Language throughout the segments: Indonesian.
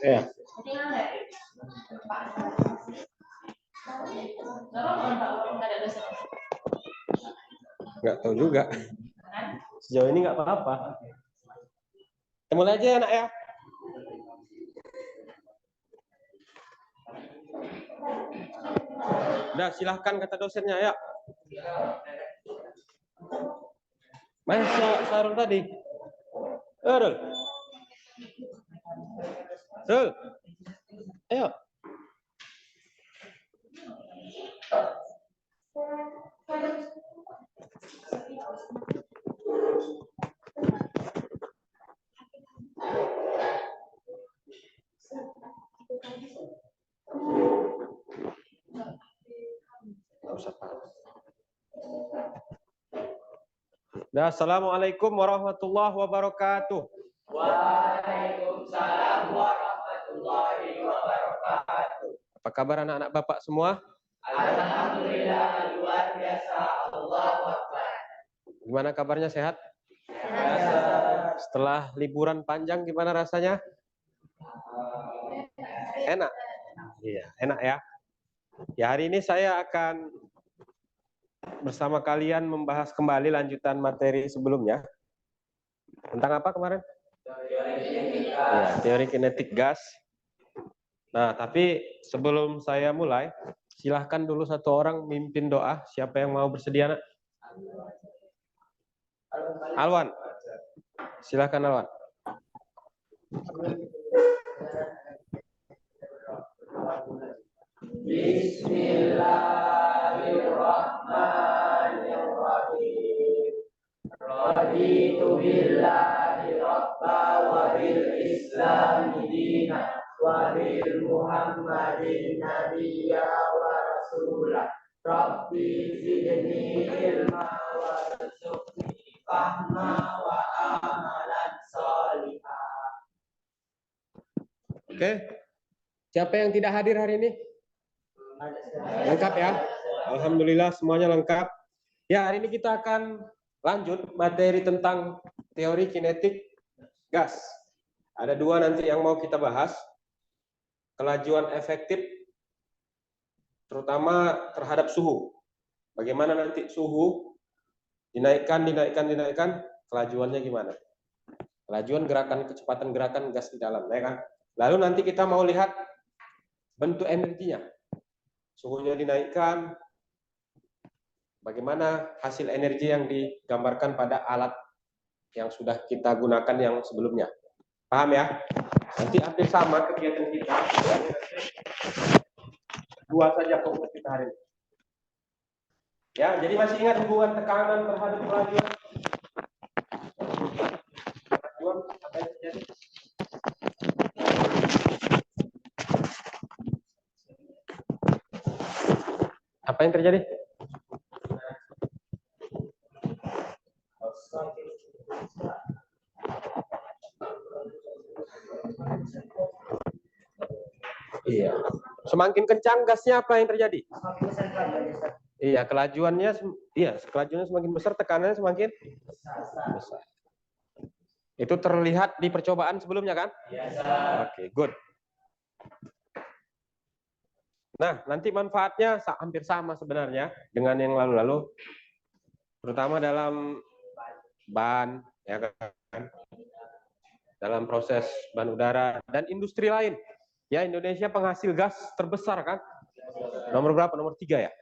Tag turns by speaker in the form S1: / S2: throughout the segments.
S1: Ya. Nggak tahu juga. Sejauh ini nggak apa-apa. Mulai aja ya, nak ya. Udah, silahkan kata dosennya ya. Mana Sarul tadi? Sarul. Sarul. Ayo. Nah, assalamualaikum warahmatullahi wabarakatuh.
S2: Waalaikumsalam warahmatullahi wabarakatuh.
S1: Apa kabar anak-anak Bapak semua?
S2: Alhamdulillah, luar biasa. Allahu Akbar.
S1: Gimana kabarnya, sehat?
S2: Sehat.
S1: Setelah liburan panjang gimana rasanya? Enak? Iya, enak ya. Ya, hari ini saya akan bersama kalian membahas kembali lanjutan materi sebelumnya. Tentang apa kemarin? Ya, teori kinetik gas. Nah, tapi sebelum saya mulai, silahkan dulu satu orang mimpin doa. Siapa yang mau bersedia, nak? Alwan. Silahkan, Alwan.
S2: Bismillahirrahmanirrahim. Raditu billahi rabba wa bil islami dina wa bil muhammadin nabiyya wa rasulah. Rabbi zidni ilma warzuqni fahma wa amalan sholihah.
S1: Oke. Siapa yang tidak hadir hari ini? Lengkap ya? Alhamdulillah semuanya lengkap. Ya, hari ini kita akan lanjut materi tentang teori kinetik gas. Ada dua nanti yang mau kita bahas. Kelajuan efektif, terutama terhadap suhu. Bagaimana nanti suhu dinaikkan, kelajuannya gimana? Kelajuan gerakan, kecepatan gerakan gas di dalam, ya kan? Lalu nanti kita mau lihat bentuk energinya. Suhunya dinaikkan, bagaimana hasil energi yang digambarkan pada alat yang sudah kita gunakan yang sebelumnya. Paham ya? Nanti hampir sama kegiatan kita. Dua saja fokus kita hari ini. Ya, jadi masih ingat hubungan tekanan terhadap kelajuan? Kelajuan apa yang terjadi? Apa yang terjadi? Iya. Semakin kencang gasnya apa yang terjadi? Iya, kelajuannya semakin besar, tekanannya semakin besar. Itu terlihat di percobaan sebelumnya kan? Oke, good. Nah, nanti manfaatnya hampir sama sebenarnya dengan yang lalu-lalu, terutama dalam ban, ya kan? Dalam proses ban udara dan industri lain. Ya, Indonesia penghasil gas terbesar kan? Nomor berapa? Nomor 3 ya?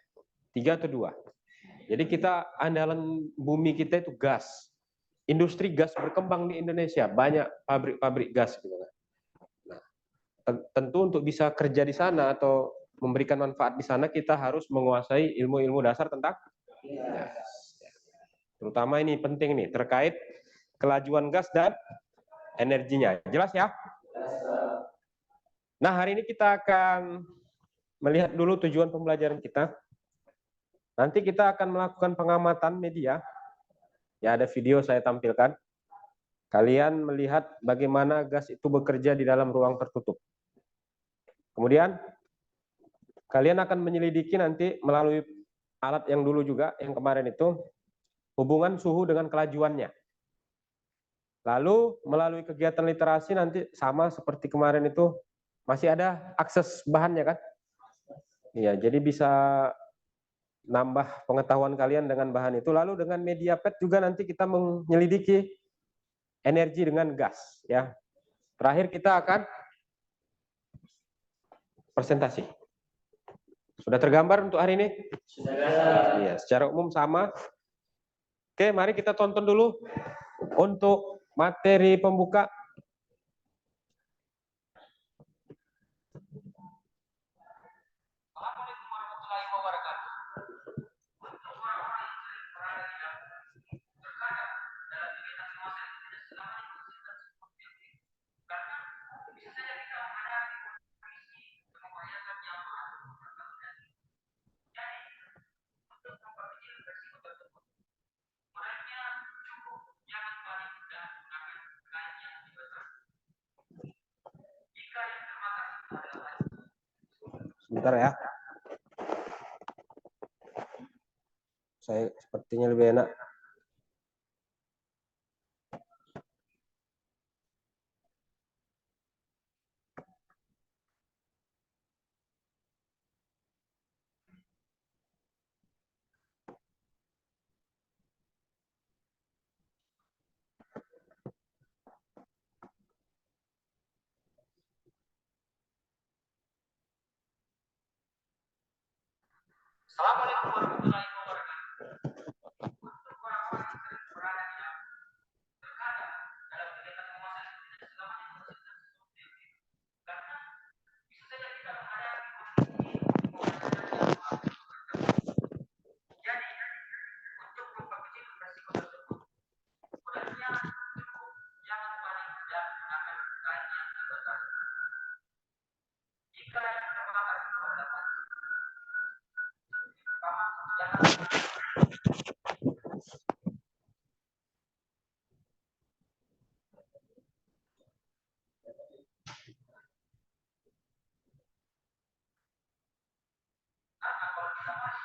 S1: 3 atau 2? Jadi kita andalan bumi kita itu gas. Industri gas berkembang di Indonesia, banyak pabrik-pabrik gas gitu kan. Nah, tentu untuk bisa kerja di sana atau memberikan manfaat di sana kita harus menguasai ilmu-ilmu dasar tentang gas. Terutama ini penting nih terkait kelajuan gas dan energinya. Jelas ya? Nah, hari ini kita akan melihat dulu tujuan pembelajaran kita. Nanti kita akan melakukan pengamatan media. Ya, ada video saya tampilkan. Kalian melihat bagaimana gas itu bekerja di dalam ruang tertutup. Kemudian kalian akan menyelidiki nanti melalui alat yang dulu juga, yang kemarin itu, hubungan suhu dengan kelajuannya. Lalu melalui kegiatan literasi nanti sama seperti kemarin itu, masih ada akses bahannya kan? Iya, jadi bisa nambah pengetahuan kalian dengan bahan itu. Lalu dengan media PET juga nanti kita menyelidiki energi dengan gas. Ya, terakhir kita akan presentasi. Sudah tergambar untuk hari ini? Sudah. Iya, secara umum sama. Oke, mari kita tonton dulu untuk materi pembuka. Assalamualaikum warahmatullahi wabarakatuh. Untuk orang-orang yang sering berada di dalam terkadang dalam kegiatan semasa itu tidak selamanya menghasilkan sebuah titik. Karena bisa saja kita menghadapi kondisi yang membahayakan nyawa atau keselamatan diri. Jadi, untuk memperkecil resiko tersebut, sebaiknya cukup jangan balik dan gunakan kain yang lebih besar. Jika yang terbatas itu adalah sebentar ya. Saya sepertinya lebih enak. Assalamualaikum warahmatullahi wabarakatuh. Untuk orang-orang yang sering berada di dalam terkadang dalam kegiatan memasak itu tidak selamanya menghasilkan sesuatu yang baik. Karena bisa saja kita menghadapi kondisi yang membahayakan nyawa atau keselamatan. Jadi, untuk memperkecil resiko tersebut, sebenarnya cukup jangan panik dan gunakan kain yang dibakar. Jika yang terbakar itu adalah pertama, jangan karena kalau kita masuk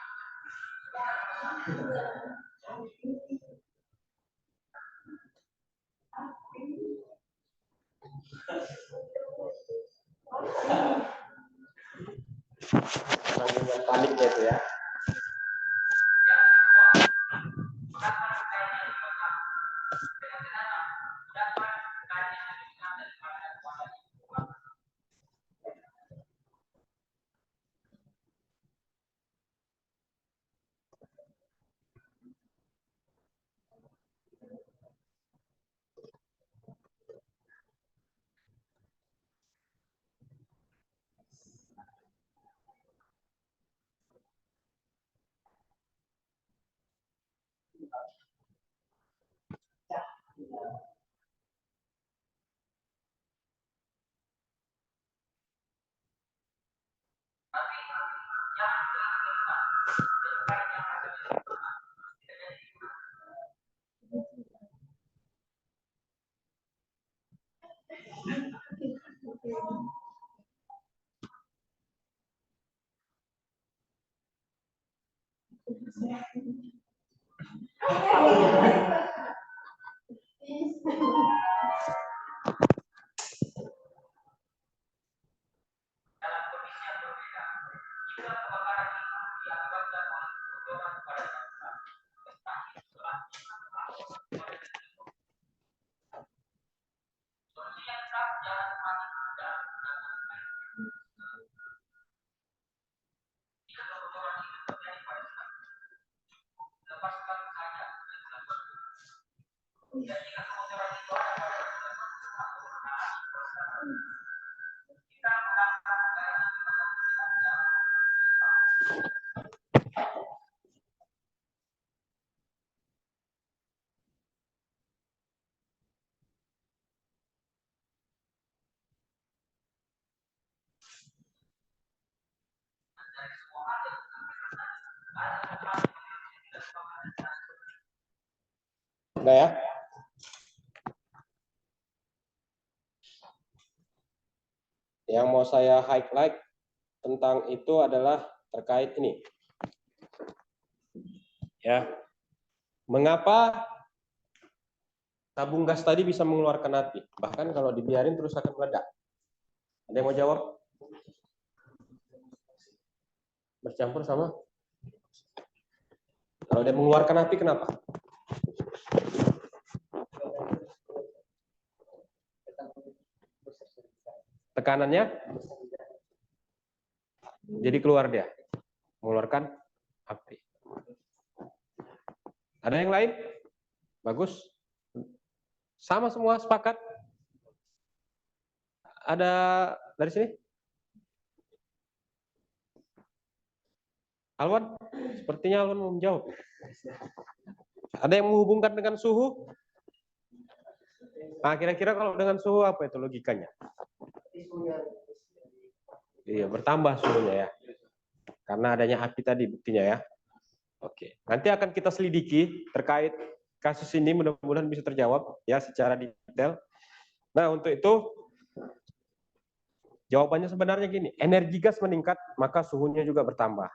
S1: dengan paniknya itu ya. Dalam kondisi yang berbeda, jika kebakaran itu diakibatkan oleh kotoran pada saluran, entah itu selapnya atau pada titik. Solusi yang sah jangan panik dan gunakan air. Jika kotoran itu terjadi pada saluran, cukup lepaskan saja dengan saluran. Dan jika kotoran itu ada pada saluran atau mengalami kerusakan, kita mengangkat kain yang dibakar dengan cara dari semua hal yang kita ada Udah ya. Yang mau saya highlight tentang itu adalah terkait ini. Ya. Mengapa tabung gas tadi bisa mengeluarkan api? Bahkan kalau dibiarin terus akan meledak. Ada yang mau jawab? Bercampur sama? Kalau dia mengeluarkan api kenapa? Tekanannya jadi keluar dia, mengeluarkan api. Ada yang lain? Bagus. Sama semua sepakat? Ada dari sini? Alwan? Sepertinya Alwan mau menjawab. Ada yang menghubungkan dengan suhu? Nah, kira-kira kalau dengan suhu apa itu logikanya? Iya, bertambah suhunya ya. Karena adanya api tadi buktinya ya. Oke, nanti akan kita selidiki terkait kasus ini, mudah-mudahan bisa terjawab ya secara detail. Nah, untuk itu jawabannya sebenarnya gini, energi gas meningkat, maka suhunya juga bertambah.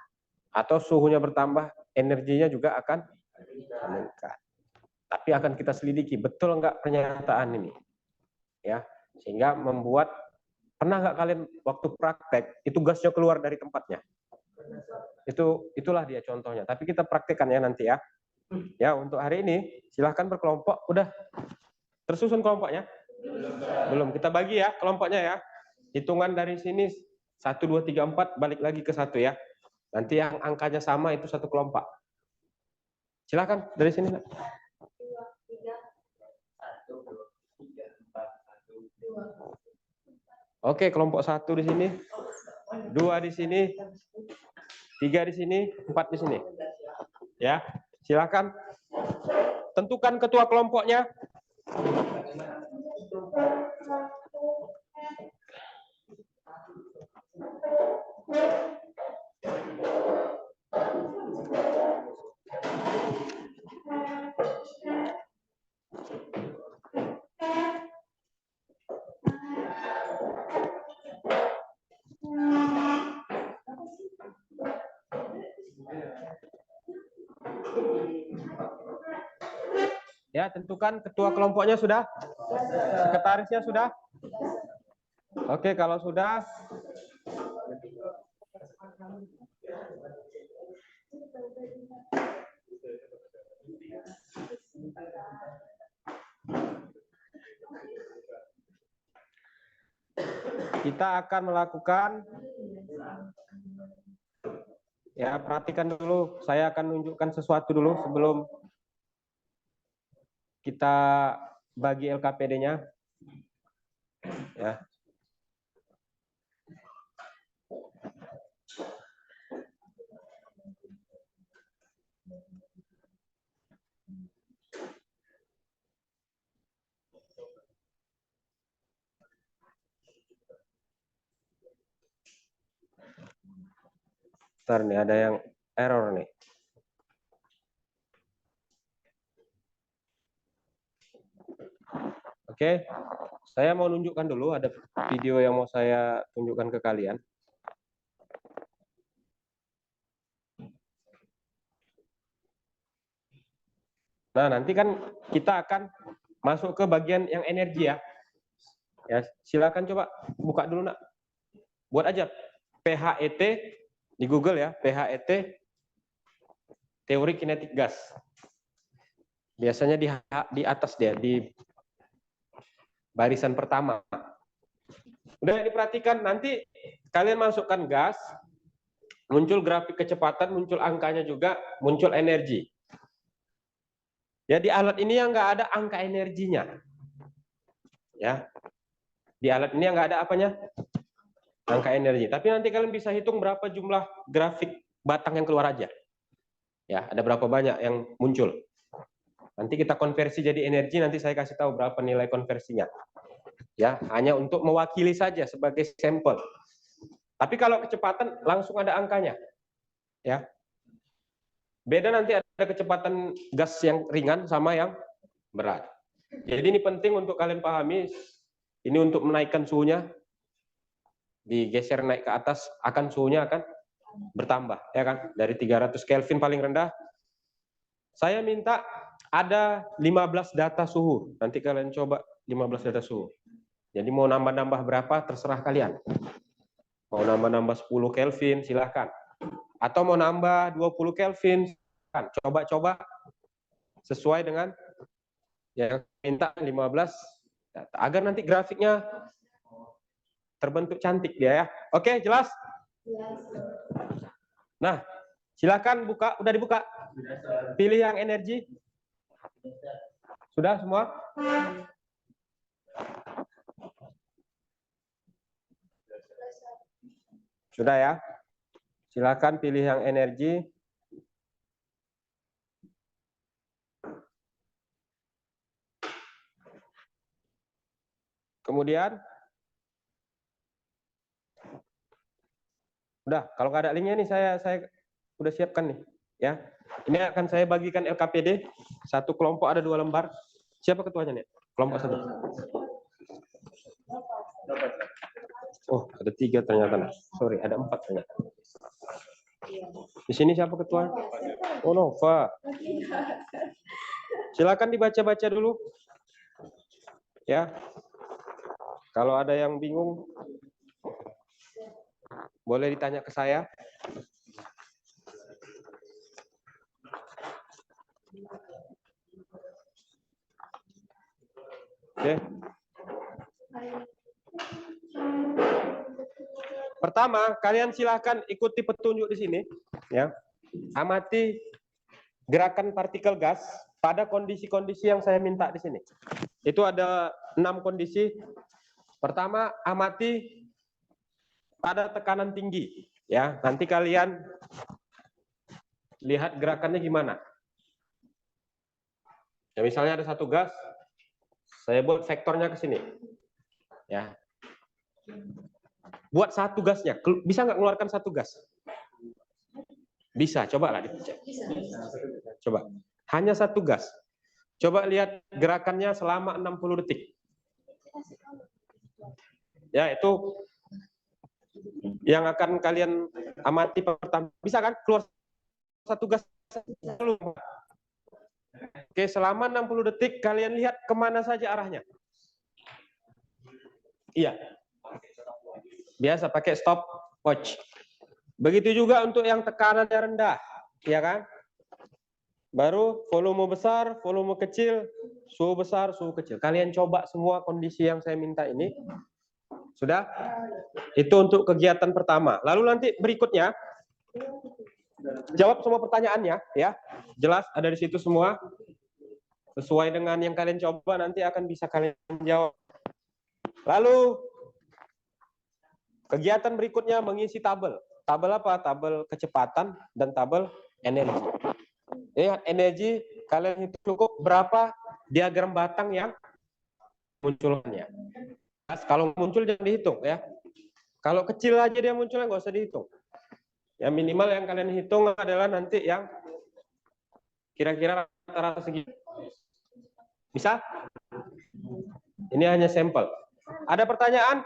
S1: Atau suhunya bertambah, energinya juga akan meningkat. Tapi akan kita selidiki, betul nggak pernyataan ini? Ya, sehingga membuat, pernah nggak kalian waktu praktek, itu gasnya keluar dari tempatnya? Itulah dia contohnya. Tapi kita praktekkan ya nanti ya. Ya, untuk hari ini silahkan berkelompok. Udah tersusun kelompoknya? Belum. Kita bagi ya kelompoknya ya. Hitungan dari sini 1, 2, 3, 4 balik lagi ke 1 ya. Nanti yang angkanya sama itu satu kelompok. Silahkan dari sini. Oke, kelompok 1 di sini, 2 di sini, 3 di sini, 4 di sini. Ya, silakan tentukan ketua kelompoknya. Ya, tentukan ketua kelompoknya sudah? Sekretarisnya sudah? Oke, kalau sudah, kita akan melakukan, ya perhatikan dulu, saya akan menunjukkan sesuatu dulu sebelum kita bagi LKPD-nya. Ya. Bentar nih, ada yang error nih. Oke, saya mau tunjukkan dulu, ada video yang mau saya tunjukkan ke kalian. Nah, nanti kan kita akan masuk ke bagian yang energi ya. Ya, silakan coba buka dulu nak. Buat aja PHET di Google ya, PHET teori kinetik gas. Biasanya di atas dia, di barisan pertama. Udah diperhatikan, nanti kalian masukkan gas, muncul grafik kecepatan, muncul angkanya juga, muncul energi. Ya, di alat ini yang nggak ada angka energinya. Ya, di alat ini yang nggak ada apanya? Angka energi. Tapi nanti kalian bisa hitung berapa jumlah grafik batang yang keluar aja. Ya, ada berapa banyak yang muncul. Nanti kita konversi jadi energi, nanti saya kasih tahu berapa nilai konversinya. Ya, hanya untuk mewakili saja sebagai sampel. Tapi kalau kecepatan langsung ada angkanya. Ya. Beda nanti ada kecepatan gas yang ringan sama yang berat. Jadi ini penting untuk kalian pahami. Ini untuk menaikkan suhunya. Digeser naik ke atas, akan suhunya akan bertambah, ya kan? Dari 300 Kelvin paling rendah. Saya minta ada 15 data suhu. Nanti kalian coba 15 data suhu. Jadi mau nambah-nambah berapa terserah kalian. Mau nambah-nambah 10 Kelvin silahkan. Atau mau nambah 20 Kelvin silahkan. Coba-coba sesuai dengan yang minta 15 data. Agar nanti grafiknya terbentuk cantik dia ya. Oke, jelas? Nah, silakan buka. Udah dibuka? Pilih yang energi. Sudah semua? Sudah ya? Silakan pilih yang energi. Kemudian udah, kalau nggak ada linknya nih saya udah siapkan nih ya. Ini akan saya bagikan LKPD. Satu kelompok ada 2 lembar. Siapa ketuanya nih? Kelompok 1. Oh, ada 3 ternyata. Sorry, ada 4 ternyata. Di sini siapa ketua? Oh, Nova. Silakan dibaca-baca dulu. Ya. Kalau ada yang bingung, boleh ditanya ke saya. Oke. Pertama, kalian silahkan ikuti petunjuk di sini, ya. Amati gerakan partikel gas pada kondisi-kondisi yang saya minta di sini. Itu ada 6 kondisi. Pertama, amati pada tekanan tinggi, ya. Nanti kalian lihat gerakannya gimana. Ya, misalnya ada satu gas, saya buat vektornya ke sini, ya. Buat satu gasnya, bisa nggak mengeluarkan satu gas? Bisa, coba lah dicek. Coba, hanya satu gas. Coba lihat gerakannya selama 60 detik. Ya, itu yang akan kalian amati pertama. Bisa kan keluar satu gas? Oke, selama 60 detik kalian lihat kemana saja arahnya. Iya. Biasa pakai stopwatch. Begitu juga untuk yang tekanannya rendah, ya kan? Baru volume besar, volume kecil, suhu besar, suhu kecil. Kalian coba semua kondisi yang saya minta ini. Sudah? Itu untuk kegiatan pertama. Lalu nanti berikutnya jawab semua pertanyaannya, ya. Jelas ada di situ semua. Sesuai dengan yang kalian coba nanti akan bisa kalian jawab. Lalu kegiatan berikutnya mengisi tabel. Tabel apa? Tabel kecepatan dan tabel energi. Ingat, energi kalian itu cukup berapa diagram batang yang munculnya. Kalau muncul jangan dihitung ya. Kalau kecil aja dia munculnya nggak usah dihitung. Ya minimal yang kalian hitung adalah nanti yang kira-kira rata-rata segitu. Bisa? Ini hanya sampel. Ada pertanyaan?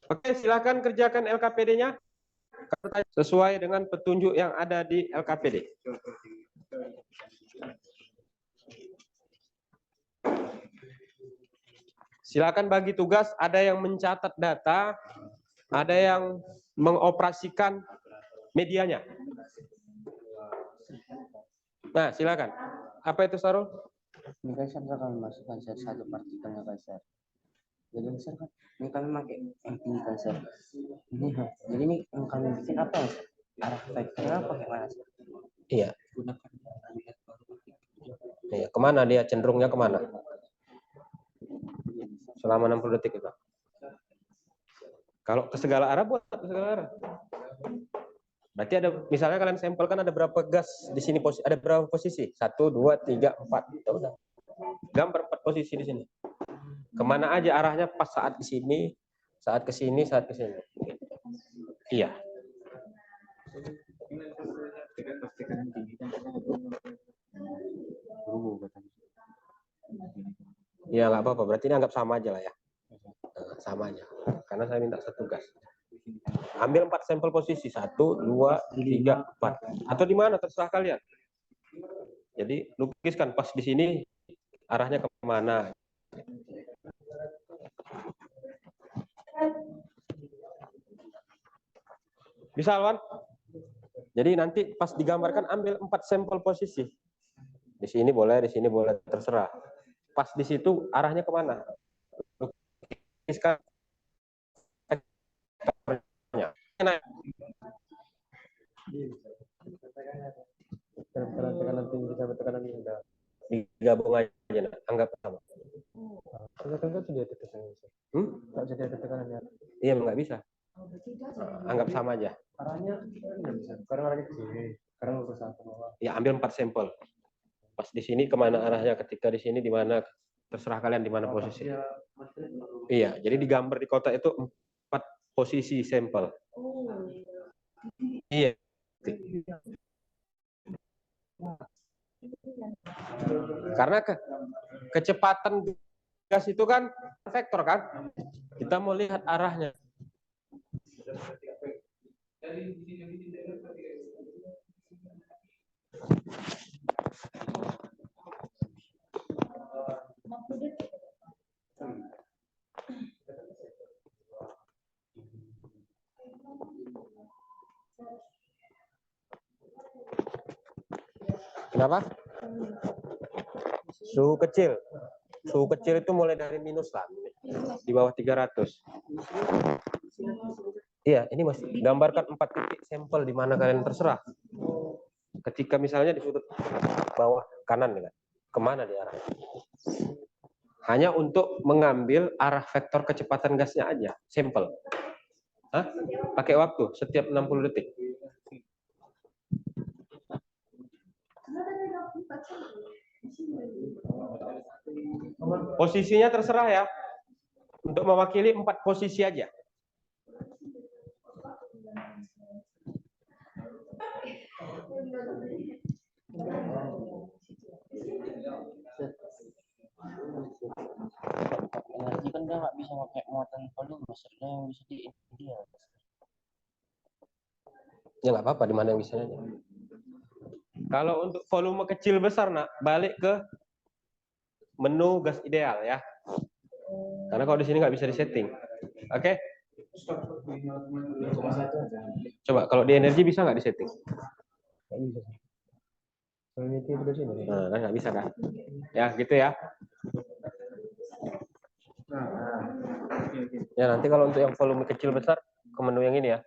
S1: Oke, silakan kerjakan LKPD-nya sesuai dengan petunjuk yang ada di LKPD. Silakan bagi tugas, ada yang mencatat data, ada yang mengoperasikan medianya. Nah, silakan. Apa itu, Sarul?
S3: Ini kan saya akan masukkan satu partikelnya kan sir. Jadi sir kan ini kami pakai MP kan sir. Ini jadi ini yang kami bikin apa ya? Arah vektornya apa gimana sir?
S1: Iya. Iya, kemana dia cenderungnya kemana? Selama 60 detik itu. Kalau ke segala arah buat ke segala arah. Berarti ada, misalnya kalian sampelkan ada berapa gas di sini, ada berapa posisi? 1, 2, 3, 4. Gambar 4 posisi di sini. Kemana aja arahnya pas saat di sini, saat ke sini, saat ke sini. Iya.
S4: tekanan tinggi kan kita
S1: Ya nggak apa-apa, berarti ini anggap sama aja lah ya. Sama aja, karena saya minta satu gas. Ambil 4 sampel posisi, 1, 2, 3, 4. Atau di mana terserah kalian. Jadi lukiskan pas di sini arahnya kemana. Bisa, Alwan? Jadi nanti pas digambarkan ambil 4 sampel posisi. Di sini boleh, terserah. Pas di situ arahnya kemana? Lukiskan.
S5: Tekanan tinggi sampai tekanan rendah.
S1: Digabung aja, anggap sama.
S5: Kan sudah ada tekanan. Nggak jadi ada tekanannya.
S1: Iya, nggak bisa. Anggap sama aja.
S5: Arahnya nggak bisa. Sekarang arahnya ke sini. Sekarang ke satu bawah.
S1: Ya, ambil 4 sampel. Pas di sini kemana arahnya? Ketika di sini di mana? Terserah kalian di mana posisi. Iya, jadi digambar di kotak itu 4 posisi sampel. Iya. Karena kecepatan gas itu kan vektor kan? Kita mau lihat arahnya. Kenapa? Suhu kecil. Suhu kecil itu mulai dari minus lah. Di bawah 300. Iya, ini masih gambarkan 4 titik sampel di mana kalian terserah. Ketika misalnya di sudut bawah kanan, kemana dia arah? Hanya untuk mengambil arah vektor kecepatan gasnya aja, sampel. Hah? Pakai waktu setiap 60 detik. Posisinya terserah ya. Untuk mewakili 4 posisi aja.
S3: Energi kan dia nggak bisa pakai muatan volume, maksudnya yang bisa di dia.
S1: Ya nggak apa-apa, di mana yang bisa aja. Kalau untuk volume kecil besar, nak, balik ke menu gas ideal ya. Karena kalau di sini nggak bisa disetting. Oke? Coba kalau di energi bisa nggak disetting?
S5: Nggak bisa. Soalnya itu di sini.
S1: Nah, kan nggak bisa kan? Ya gitu ya. Ya nanti kalau untuk yang volume kecil besar ke menu yang ini ya.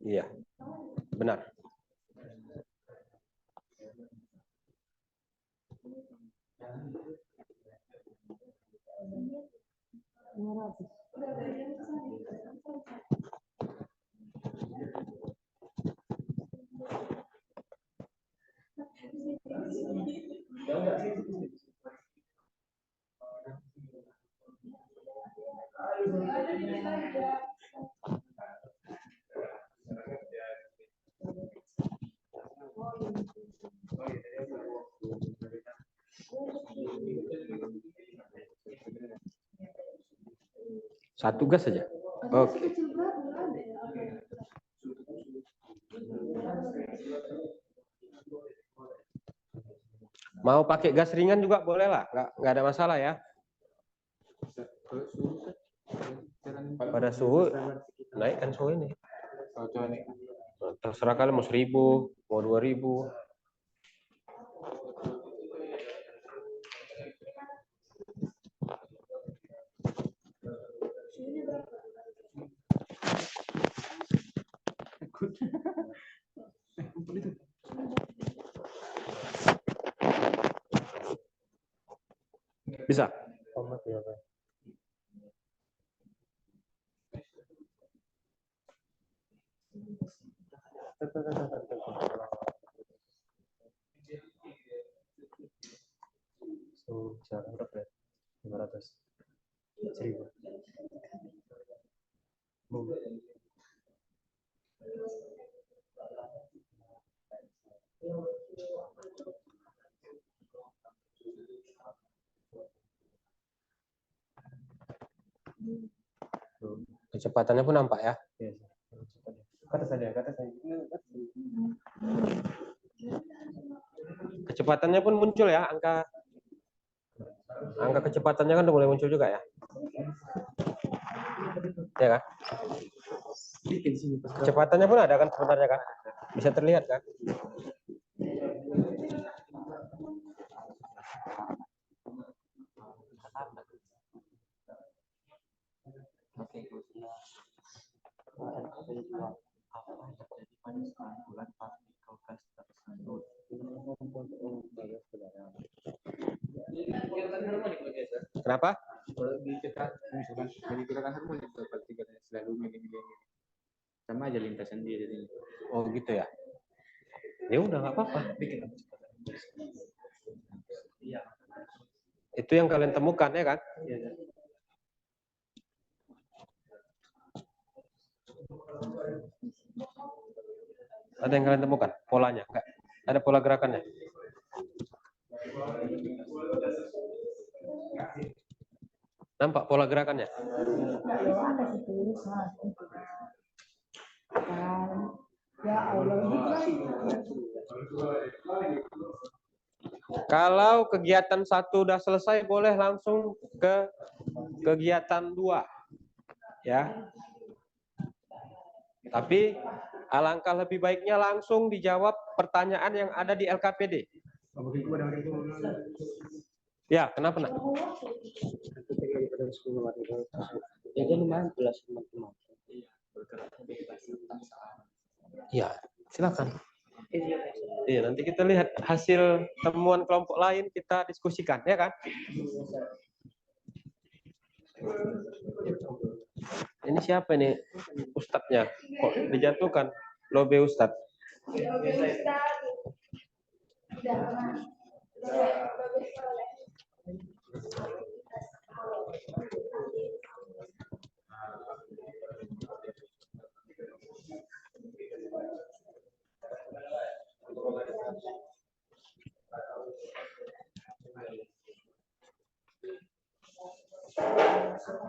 S1: Iya, benar. Satu gas saja. Oke. Mau pakai gas ringan juga boleh lah, nggak ada masalah ya. Pada suhu naikkan suhu ini. Terserah kalian mau 1000, mau 2000. Bisa.
S5: So, bisa berapa ya? 500. 1000.
S1: Kecepatannya pun nampak ya.
S5: Iya, Sir. Kata saya.
S1: Kecepatannya pun muncul ya, angka kecepatannya kan udah mulai muncul juga ya. Ya kan? Kecepatannya pun ada kan sebenarnya kan? Bisa terlihat kan? Kenapa?
S4: Kalau dicetak misalkan dari gerakan harmonik partikel selalu begini sama aja lintasan dia jadi.
S1: Oh gitu ya. Ya udah nggak apa-apa. Itu yang kalian temukan ya kan? Ada yang kalian temukan polanya? Enggak. Ada pola gerakannya? Nampak pola gerakannya? Kalau kegiatan 1 udah selesai, boleh langsung ke kegiatan 2. Ya. Tapi alangkah lebih baiknya langsung dijawab pertanyaan yang ada di LKPD. Ya, kenapa nak?
S3: Jadi lumayan jelas teman-teman.
S1: Ya, silakan. Iya, nanti kita lihat hasil temuan kelompok lain, kita diskusikan, ya kan? Ini siapa ini ustadznya? Kok dijatuhkan? Lobe ustadz.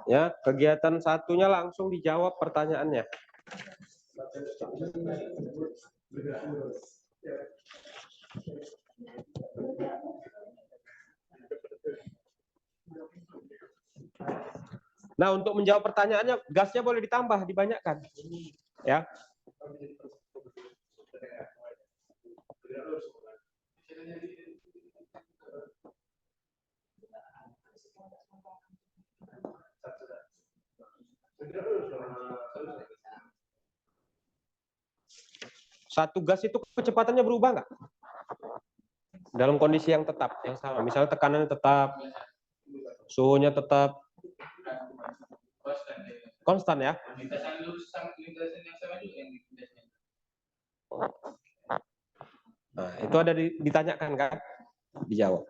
S1: Ya, kegiatan 1-nya langsung dijawab pertanyaannya. Nah, untuk menjawab pertanyaannya, gasnya boleh ditambah, dibanyakkan. Ya. Satu gas itu kecepatannya berubah nggak? Dalam kondisi yang tetap, yang sama. Misalnya tekanannya tetap, suhunya tetap konstan ya. Nah, itu ada ditanyakan kan? Dijawab.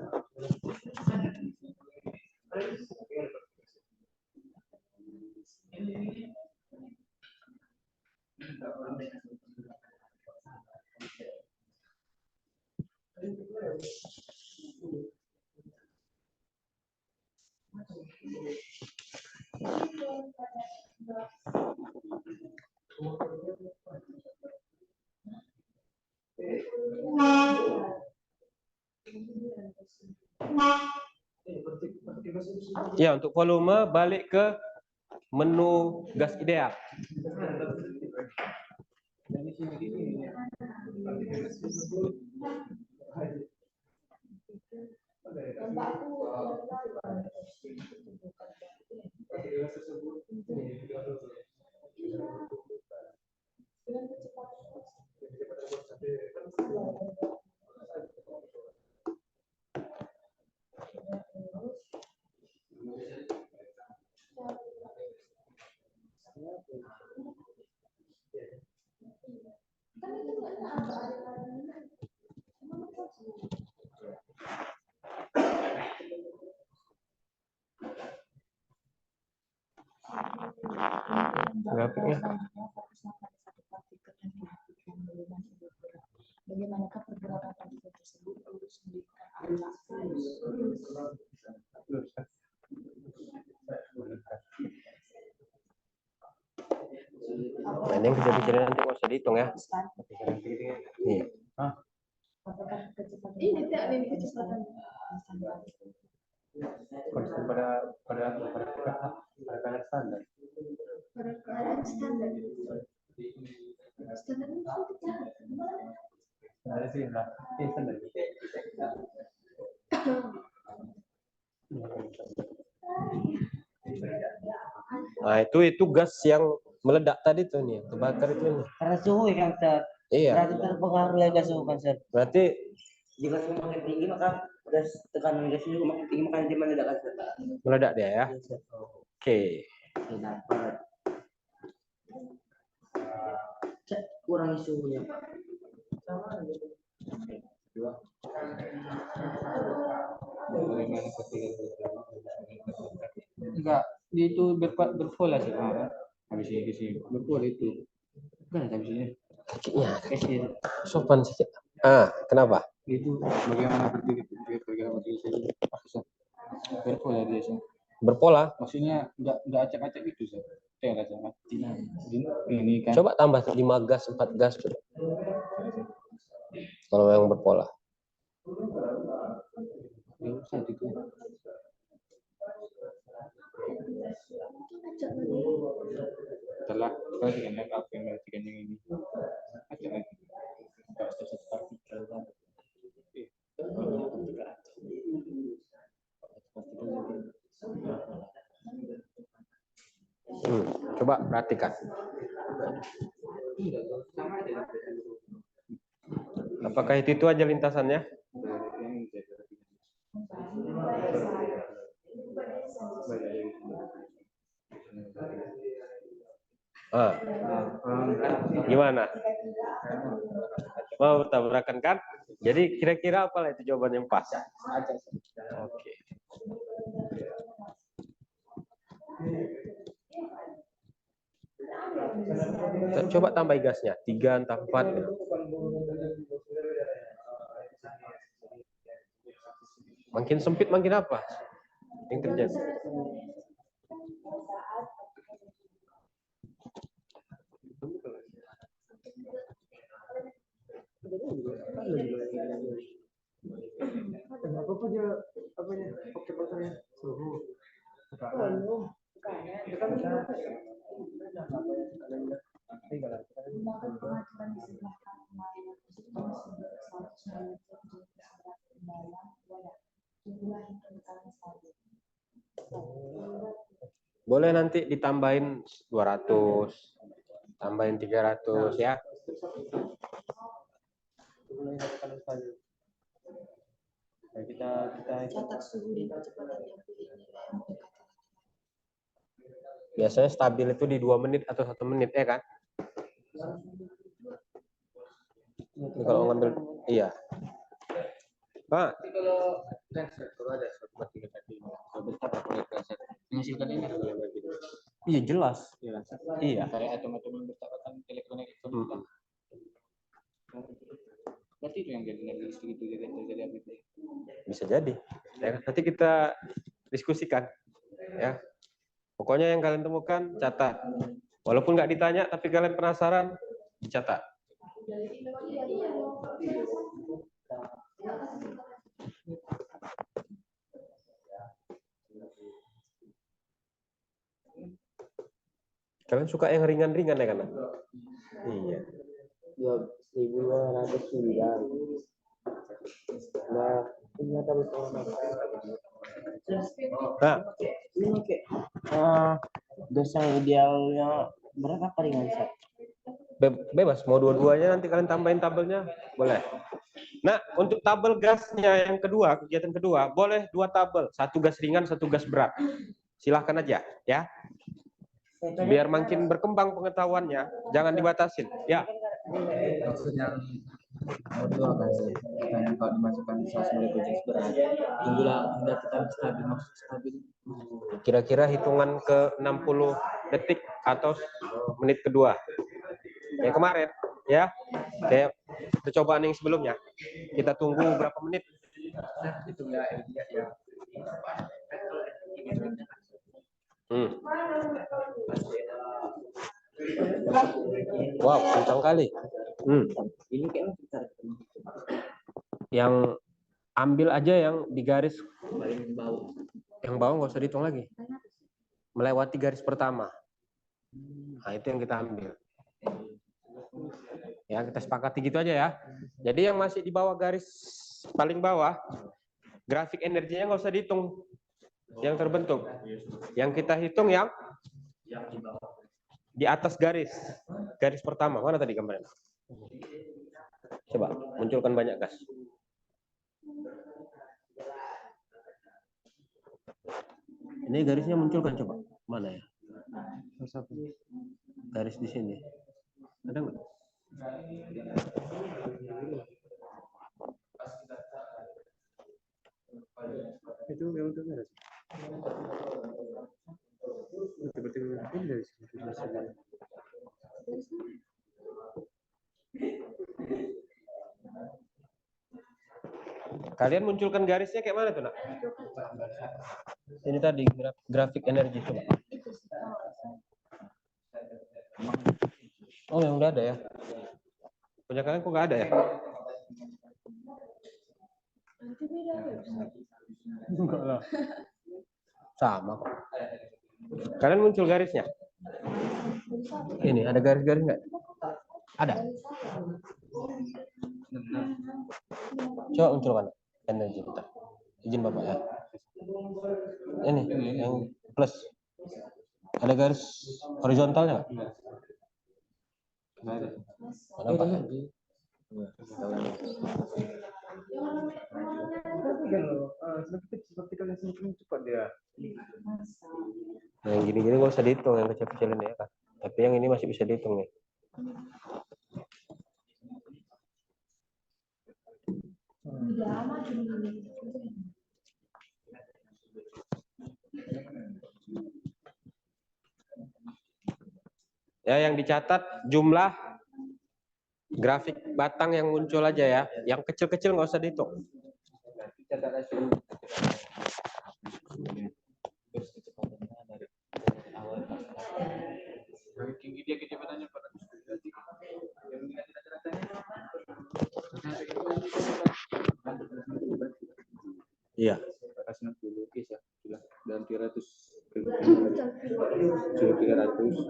S1: Ya, untuk volume balik ke menu gas ideal. Grafiknya.
S6: Bagaimanakah pergerakan partikel tersebut untuk menunjukkan arah?
S1: Ini yang kecil-kecilnya nanti nggak usah dihitung ya. Iya.
S6: Apakah kecepatan ini tidak ada kecepatan
S5: Konsisten pada kadar standar.
S6: pada keadaan standar. Standar itu
S5: Ada sih lah. Ini standar.
S1: Nah, itu gas yang meledak tadi tuh nih, terbakar itu nih.
S3: Karena suhu ya kan, Sir.
S1: Iya.
S3: Berarti terpengaruh ya gas suhu kan, Sir.
S1: Berarti
S3: Jika suhu makin tinggi maka tekanan gasnya juga makin tinggi, maka dia meledak kan, Sir.
S1: meledak dia ya.
S3: Iya, Sir.
S1: Oke.
S3: Dapat. Cek kurangi suhunya.
S4: Enggak, dia itu berpola sih. Habis ini berpola itu. Kan habis ini.
S1: Kakinya
S4: Kecil.
S1: sopan sih. Kenapa?
S4: Itu bagaimana berdiri berpola dia sih.
S1: Berpola.
S4: Maksudnya enggak acak-acak itu sih. Kayak acak ini kan.
S1: Coba tambah 5 gas, 4 gas coba. Kalau yang berpola.
S4: Bisa itu. Setelah perhatikan apa yang perhatikan yang ini. Acak lagi.
S1: Coba perhatikan. Apakah itu aja lintasannya? Gimana? Mau bertabrakan kan? Jadi kira-kira apalah itu jawaban yang pas? Oke. Coba tambah gasnya, 3 entah 4. Makin sempit makin apa? Yang terjadi.
S5: Kenapa punya apanya? Kecepatan suhu.
S6: menggunakan pengaturan di sebelah kanan layar tersebut masih 190 dalam wadah. Jumlah tekanan stabil.
S1: Boleh nanti ditambahin 200, tambahin 300 ya.
S5: Kita
S6: Catat suhu dan kecepatan yang
S1: Biasanya stabil itu di 2 menit atau 1 menit ya kan? Ini kalau ngambil, iya. Pak,
S4: Kalau ada 1,3 tadi, betapa kualitasnya menghasilkan ini gitu.
S1: iya jelas. Iya.
S4: Kayak atom-atom yang bertabrakan elektronik itu. Berarti itu yang jadi listrik itu jadi apa itu?
S1: Bisa jadi. Ya, nanti kita diskusikan. Ya. Pokoknya yang kalian temukan catat. Walaupun nggak ditanya, tapi kalian penasaran, dicatat. Kalian suka yang ringan-ringan ya kan? Iya.
S3: Ya 1209. Nah, ini ada
S1: Nah,
S3: ini kayak gas yang idealnya berat apa ringan, Sir?
S1: bebas mau dua-duanya, nanti kalian tambahin tabelnya boleh. Nah, untuk tabel gasnya yang kedua, kegiatan kedua, boleh 2 tabel, 1 gas ringan, 1 gas berat. Silahkan aja ya, biar makin berkembang pengetahuannya, jangan dibatasin ya.
S4: Maksudnya modul kan sih, dan kalau dimasukkan sesuai gas berat, tunggulah hingga kita stabil, maksud stabil.
S1: Kira-kira hitungan ke 60 detik atau menit kedua. Yang kemarin ya, kayak percobaan yang sebelumnya. Kita tunggu berapa menit.
S4: Itu ya.
S1: Wow, kencang kali.
S3: Ini kayaknya kita
S1: Yang ambil aja yang di garis
S4: paling bawah.
S1: yang bawah nggak usah dihitung lagi. Melewati garis pertama. Nah, itu yang kita ambil. Ya, kita sepakati gitu aja ya. Jadi yang masih di bawah garis paling bawah, grafik energinya nggak usah dihitung. Yang terbentuk. Yang kita hitung yang di atas garis. Garis pertama. Mana tadi gambarnya? Coba, munculkan banyak gas. Ini garisnya munculkan, coba. Mana ya? Garis di sini. Ada nggak?
S5: Itu memang tuh garis. Seperti ini dari sini.
S1: Kalian munculkan garisnya kayak mana tuh, Nak? Ini tadi grafik energi coba. Oh, yang udah ada ya? Punya kalian kok nggak ada ya?
S5: Enggak lah.
S1: Sama kok. Kalian muncul garisnya? Ini ada garis-garis nggak? Ada. Coba munculkan energi kita. Izin Bapak ya. Ini yang plus. Ada garis horizontalnya nggak? Ada Pak?
S5: Seperti kalian semakin cepat dia.
S1: Nah, yang gini-gini nggak usah dihitung, yang kecil-kecil ini ya kan. Tapi yang ini masih bisa dihitung nih. Ya, yang dicatat jumlah grafik batang yang muncul aja ya. Yang kecil-kecil nggak usah dihitung.
S4: Tinggi dia kecepatannya 400.
S1: Iya.
S5: 460 ya. Sudah dan 300 sudah 300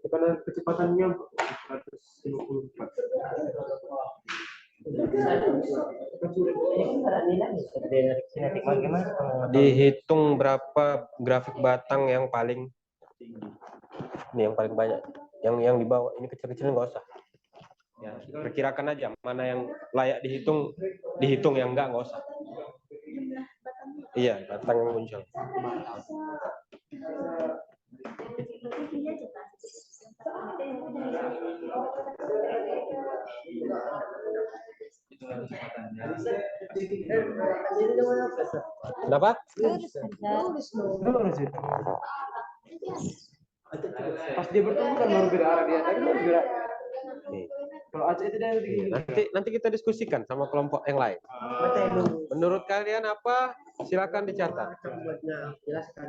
S5: karena kecepatannya 154.
S1: Dihitung berapa grafik batang yang paling ini yang paling banyak. Yang di bawah ini kecil-kecil nggak usah. Ya, perkirakan aja mana yang layak dihitung yang nggak usah. Iya, batang yang muncul. Kenapa?
S5: Pas dia bertemu kan baru beda arah dia. Tadi kan beda. Kalau Aceh itu dari
S1: Nanti kita diskusikan sama kelompok yang lain. Menurut kalian apa? Silakan dicatat.
S3: jelaskan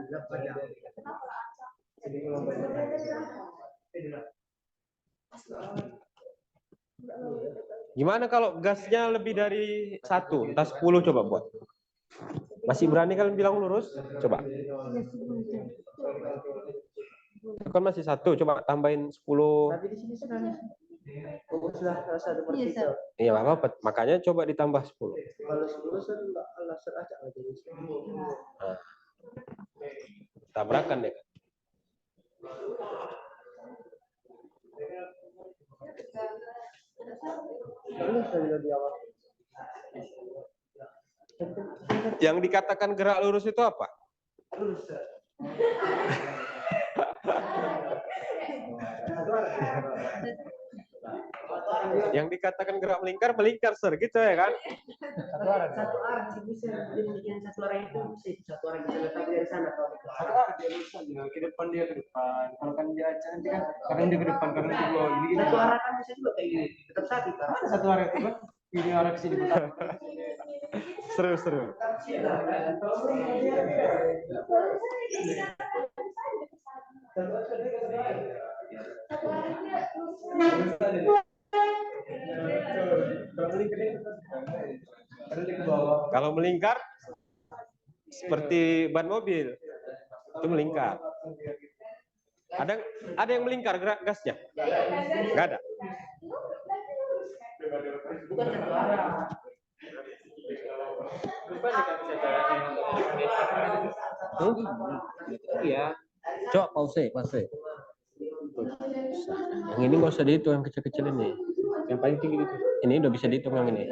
S1: Gimana kalau gasnya lebih dari 1, entah 10 coba buat. Masih berani kalian bilang lurus? Coba. Kan masih 1, coba tambahin 10.
S3: Tapi di sini sudah salah satu partikel.
S1: Iya, apa-apa. Makanya coba ditambah 10.
S3: Kalau 10 saya enggak laser aja aja.
S1: Nah, tabrakan deh. Yang dikatakan gerak lurus itu apa? Yang dikatakan gerak melingkar, melingkar, Sir, gitu ya kan?
S2: Satu arah sih bisa bikin satu arah itu bisa satu arah bisa letak dari sana kalau
S5: Satu arah dia bisa ke depan dia ke depan. Kalau kan dia cantik kan kadang dia ke depan kadang dia ke bawah gini.
S2: satu arah kan bisa juga kayak gini tetap satu kan.
S5: Ada satu arah itu kan. Ini arah ke sini putar.
S1: Seru. Kalau melingkar seperti ban mobil itu melingkar. Ada yang melingkar gerak gasnya? Nggak ada.
S2: Bukan satu arah.
S4: Iya. Coba pause.
S1: Yang ini nggak usah dihitung, yang kecil-kecil ini. Yang paling tinggi itu. Ini udah bisa dihitung yang ini.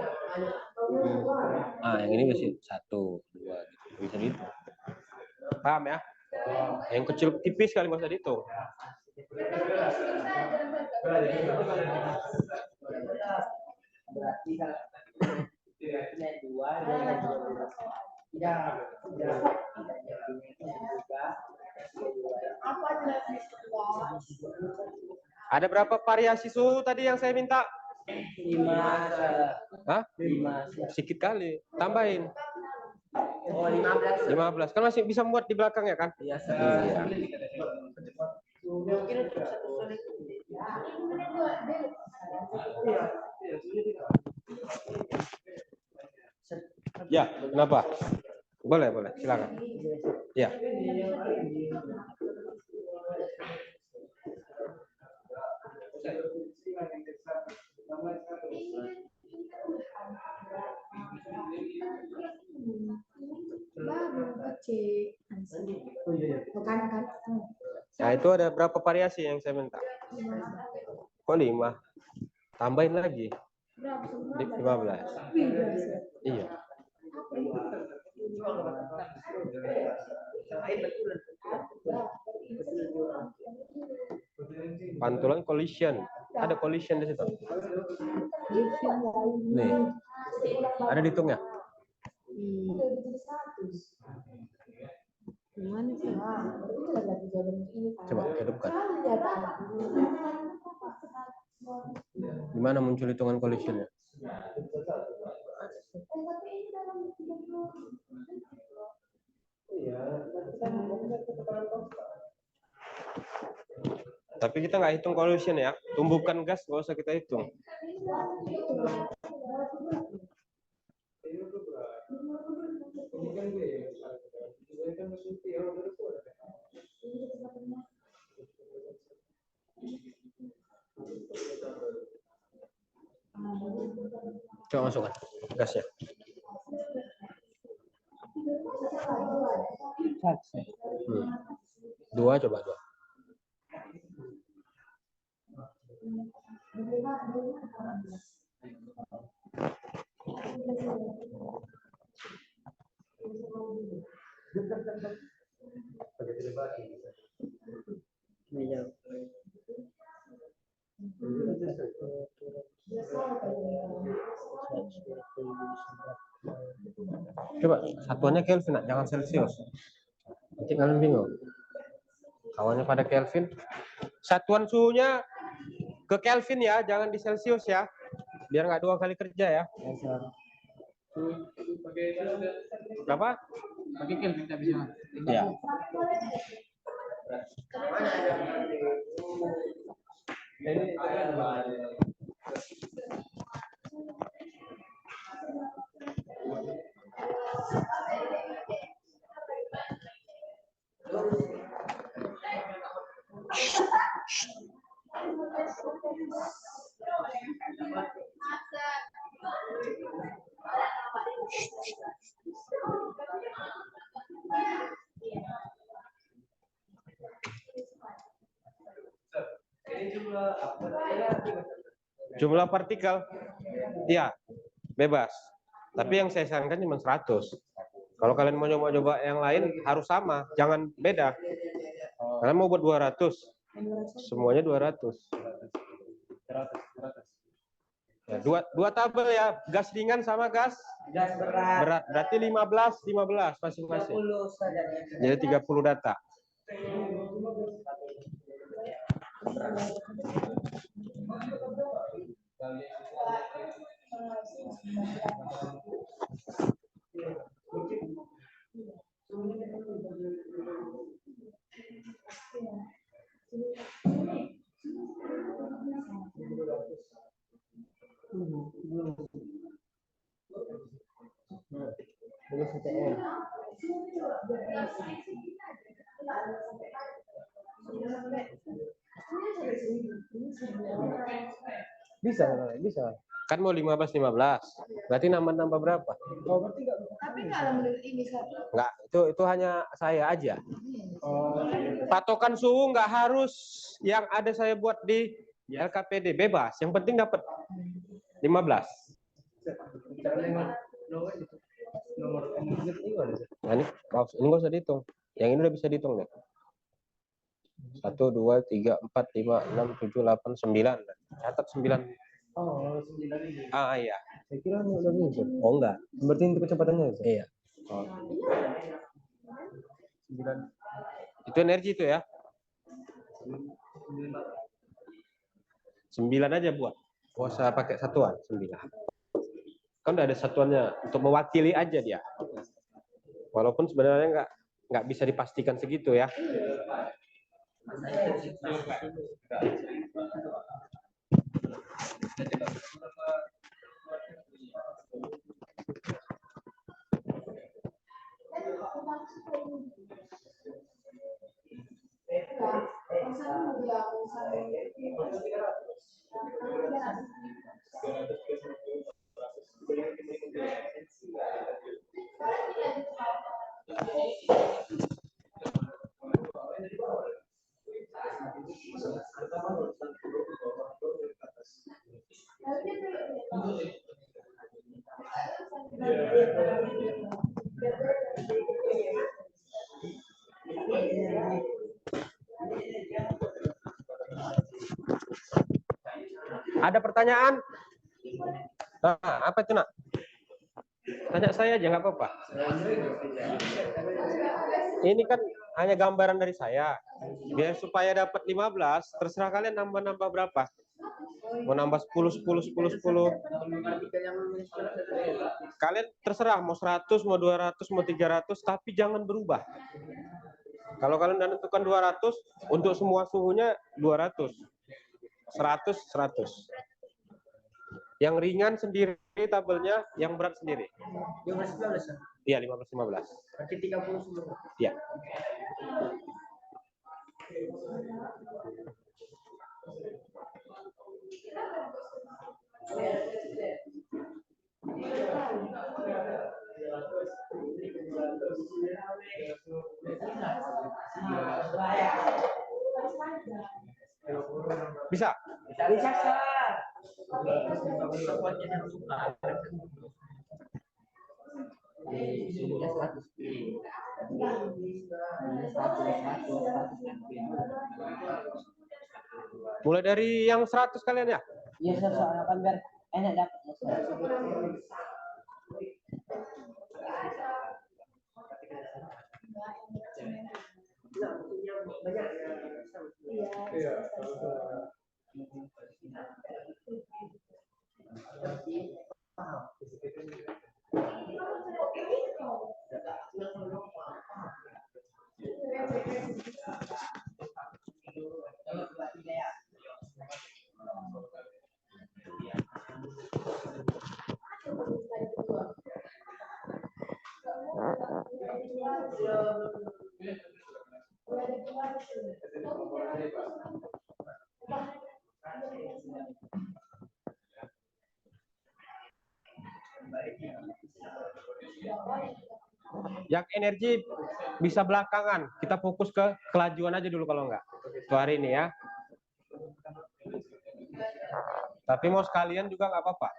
S1: Yang ini masih 1, 2 gitu. Bisa dihitung. Paham ya? Yang kecil tipis kali nggak usah dihitung. Ada berapa variasi suhu tadi yang saya minta?
S2: 5.
S1: Hah?
S2: 5.
S1: Sedikit kali. Tambahin.
S2: Oh 15.
S1: 15. Kan masih bisa muat di belakang ya kan?
S2: Iya. Mungkin untuk satu soal itu.
S1: Ya, kenapa? Boleh, silakan. Ya. Nah, itu ada berapa variasi yang saya minta? Oh, 5. Tambahin lagi. 15. Iya. Pantulan collision. Ada collision di situ. Nih. Ada dihitungnya? Coba hidupkan. Di mana muncul hitungan collisionnya? Tapi kita nggak hitung collision ya. Tumbukan gas nggak usah kita hitung. Coba masukkan gasnya. Dua, coba 2. Coba satuannya Kelvin, jangan Celsius. Nanti kalian bingung. Kawannya pada Kelvin. Satuan suhunya ke Kelvin ya, jangan di Celsius ya. Biar nggak 2 kali kerja ya. Berapa?
S4: Pakai Kelvin tak bisa.
S1: Ya. Jumlah partikel, ya bebas. Tapi yang saya sarankan cuma 100. Kalau kalian mau coba yang lain harus sama, jangan beda. Kalian mau buat 200, semuanya 200. Ya, dua tabel ya, gas ringan sama gas
S3: Gas berat.
S1: Berat berarti 15 masing-masing.
S3: 30 saja.
S1: Jadi 30 data.
S5: Bisa, bisa.
S1: Kan mau 15. Berarti nambah berapa?
S5: Oh, berarti enggak.
S6: Tapi kalau menurut ini
S1: Enggak, itu hanya saya aja. Patokan suhu nggak harus yang ada saya buat di LKPD, bebas. Yang penting dapat 15.
S5: Nomor energi itu gimana sih?
S1: Nah, ini nggak usah dihitung. Yang ini udah bisa dihitung nih. 1, 2, 3, 4, 5, 6, 7, 8, 9. Catat 9.
S5: Oh, 9 ini.
S1: Ah iya.
S5: Saya kira ini udah bisa.
S1: Oh enggak.
S5: Berarti itu kecepatannya itu?
S1: Iya.
S5: Oh. 9.
S1: Itu energi itu ya. 9 aja buat. Gak usah pakai satuan, 9. Kan udah ada satuannya untuk mewakili aja dia. Walaupun sebenarnya nggak bisa dipastikan segitu ya. Ada pertanyaan? Nah, apa itu nak? Tanya saya aja nggak apa-apa. Ini kan hanya gambaran dari saya. Biar supaya dapat 15, terserah kalian nambah berapa. Mau nambah 10. Kalian terserah mau 100, mau 200, mau 300, tapi jangan berubah. Kalau kalian udah tentukan 200, untuk semua suhunya 200. 100. Yang ringan sendiri tabelnya, yang berat sendiri.
S3: 15.
S1: Iya, 15.
S3: Berarti 30 semua.
S1: Iya. Bisa?
S3: Bisa, Sar.
S1: Mulai dari yang 100 kalian ya?
S3: Iya, Sar, soalnya kan biar enak dapat.
S1: Yang energi bisa belakangan. Kita fokus ke kelajuan aja dulu kalau enggak. Untuk hari ini ya. Tapi mau sekalian juga nggak apa-apa.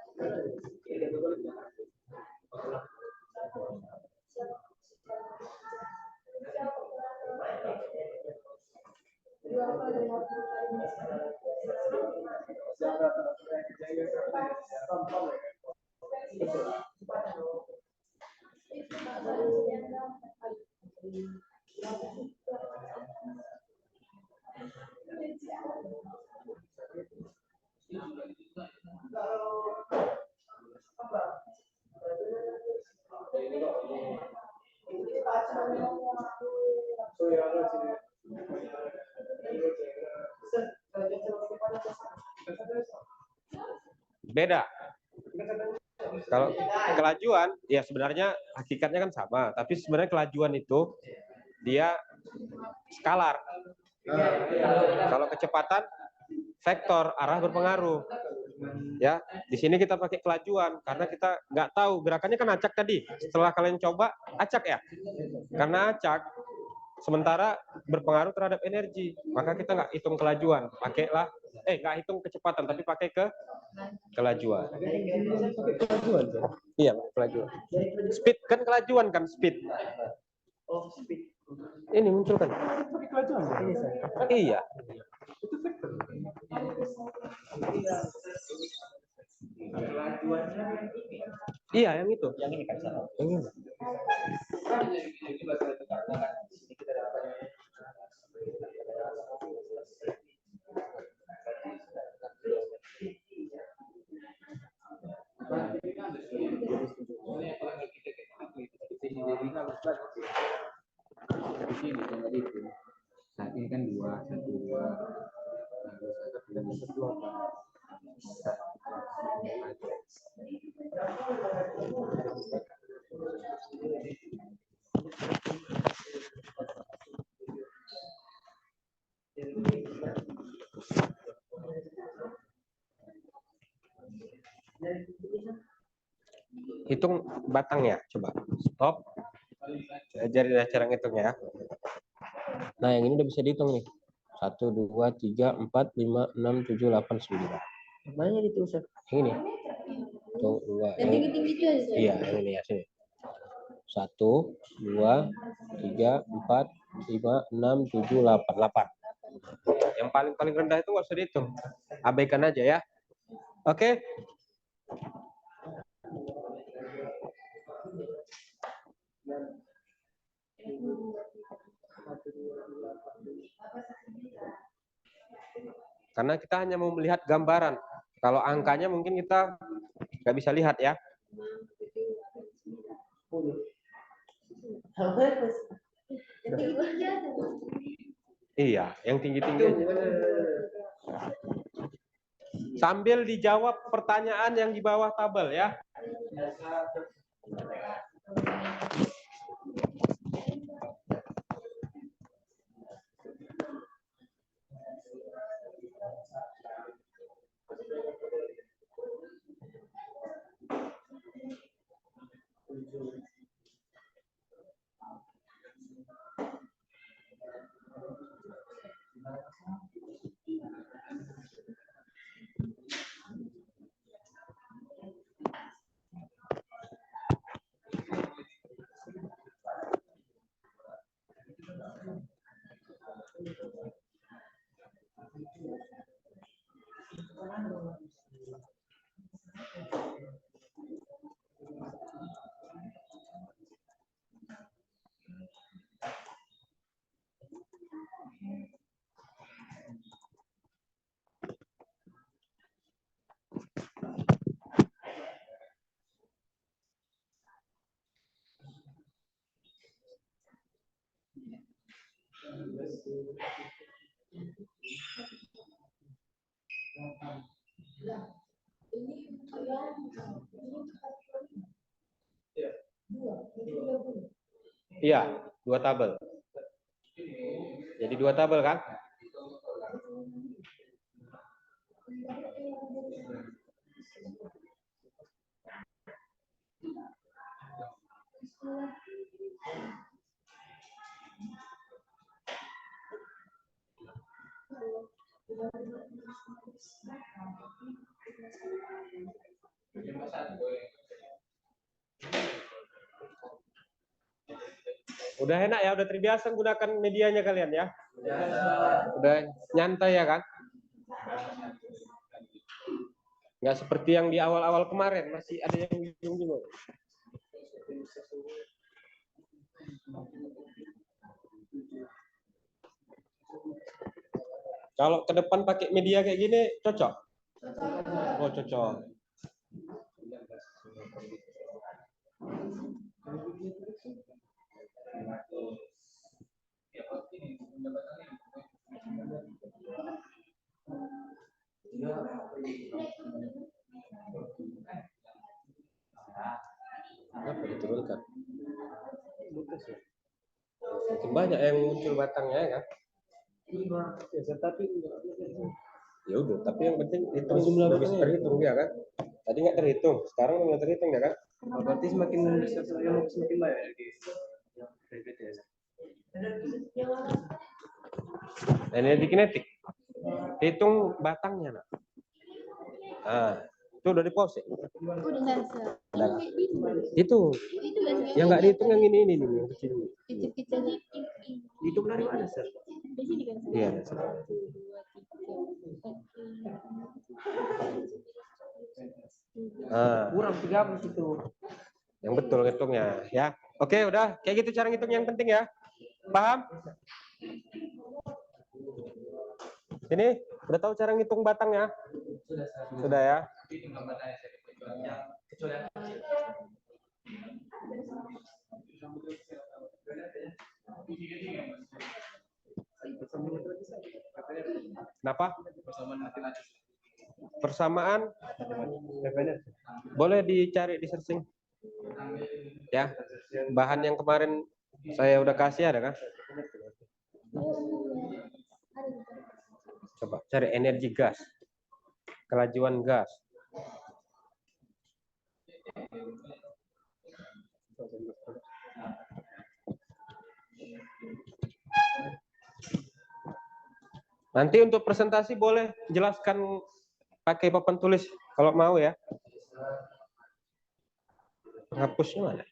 S1: Beda. Kalau kelajuan, ya sebenarnya hakikatnya kan sama, tapi sebenarnya kelajuan itu dia skalar. Kalau kecepatan vektor, arah berpengaruh. Ya, di sini kita pakai kelajuan karena kita nggak tahu gerakannya kan acak tadi. Setelah kalian coba acak ya, karena acak sementara berpengaruh terhadap energi, maka kita nggak hitung kelajuan, pakailah nggak hitung kecepatan tapi pakai kelajuan. Iya, kelajuan. Speed kan kelajuan kan speed.
S5: Oh, speed.
S1: Ini muncul kan?
S5: Kelajuan.
S1: Iya. Iya, yang itu. Yang ini kan salah. Yang ini.
S4: Saat ini kan 2, 1, 2.
S1: Hitung batangnya, coba. Stop. Ajarin cara ngitungnya ya. Nah, yang ini udah bisa dihitung nih. 1, 2, 3, 4, 5, 6, 7, 8, 9.
S3: Banyak itu Ustaz.
S1: Ini. Tuh, 2.
S2: Yang tinggi-tinggi itu aja.
S1: Iya, yang ini ya sini. 1, 2, 3, 4, 5, 6, 7, 8. 8. Yang paling rendah itu nggak usah dihitung. Abaikan aja ya. Oke. Karena kita hanya mau melihat gambaran. Kalau angkanya mungkin kita nggak bisa lihat ya. Iya, yang tinggi-tinggi aja. Sambil dijawab pertanyaan yang di bawah tabel ya. Iya, 2 tabel. Jadi 2 tabel kan? Udah enak ya, udah terbiasa menggunakan medianya kalian ya. Udah nyantai ya kan? Nggak seperti yang di awal-awal kemarin, masih ada yang bingung-bingung. Kalau ke depan pakai media kayak gini cocok? Oh, cocok. Kenapa diturunkan? Mungkin banyak yang muncul batangnya ya kan?
S5: Tapi
S1: Ya udah, tapi yang penting itu bisa terhitung ya kan? Tadi nggak terhitung, sekarang udah terhitung ya kan?
S5: berarti semakin besar semakin banyak di BPTS.
S1: Energi kinetik. Hitung batangnya, nak. Nah, itu udah di pause.
S6: Udah sir.
S1: Udah. Itu
S6: Itu kan
S1: yang nggak dihitung yang ini nih, yang kecil ini.
S6: kecil-kecil
S5: Itu dari mana, Sir?
S6: di sini kan sir.
S1: Iya.
S6: 1, 2, 3, 4, 5, 6, 7, 8, 9, 10.
S1: Nah,
S5: Kurang 30 itu.
S1: yang betul hitungnya ya. Oke, udah kayak gitu cara ngitung yang penting ya. Paham? Ini udah tahu cara ngitung batangnya? Sudah ya. Kenapa? Persamaan boleh dicari di searching. Ya, bahan yang kemarin saya udah kasih ada kan? Coba cari energi gas, kelajuan gas. Nanti untuk presentasi boleh jelaskan pakai papan tulis kalau mau ya. Penghapusnya mana?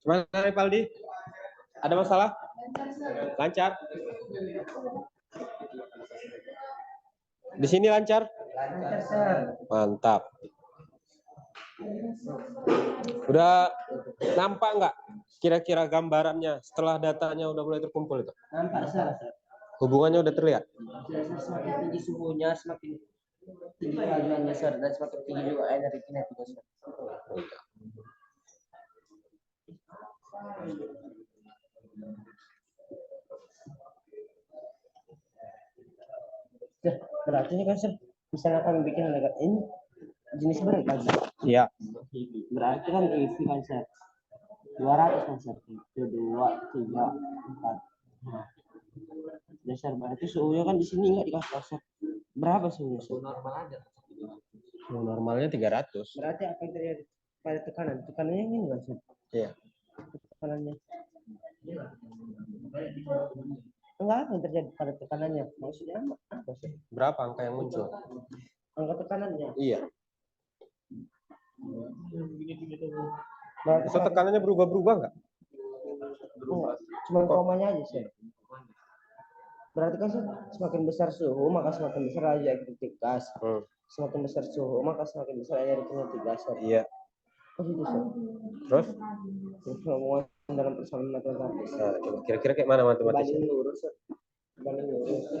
S1: Gimana nih Paldi? Ada masalah? Lancar? Di sini lancar?
S5: Lancar, Sir.
S1: Mantap. Udah nampak nggak kira-kira gambarannya setelah datanya udah mulai terkumpul itu?
S5: Nampak, Sir.
S1: Hubungannya udah terlihat?
S3: Semakin tinggi suhunya, semakin tinggi kelajuannya, Sir, dan semakin tinggi juga energi kinetiknya, Sir. Sir, berarti ini kan, Sir, misalnya kami bikin legat ini jenis berat lagi.
S1: Iya.
S3: Berarti kan EV kan, Sir. 200 kan, Sir. 1, 2, 3, 4. Nah, dasar berarti suhunya kan di sini nggak dikasih, Sir. Berapa suhunya, Sir?
S5: Normal aja.
S1: Suhu normalnya 300.
S3: Berarti apa yang terjadi pada tekanan? Tekanannya ini kan, Sir?
S1: Iya.
S3: Tekanannya. Enggak, apa yang terjadi pada tekanannya? Maksudnya apa, Sir?
S1: Berapa angka yang muncul?
S3: Angka tekanannya.
S1: Iya.
S3: Berarti
S1: Itu tekanannya berubah-berubah nggak?
S3: enggak, cuma komanya aja, Sir. Berarti kan, Sir, semakin besar suhu maka semakin besar energi kinetik gas. Semakin besar suhu maka semakin besar energi kinetik gas, Sir.
S1: Iya.
S3: Oh gitu, Sir.
S1: Terus?
S3: Itu ngomong dalam persamaan matematis.
S1: Nah, coba kira-kira kayak mana matematisnya?
S3: Banding lurus, Sir.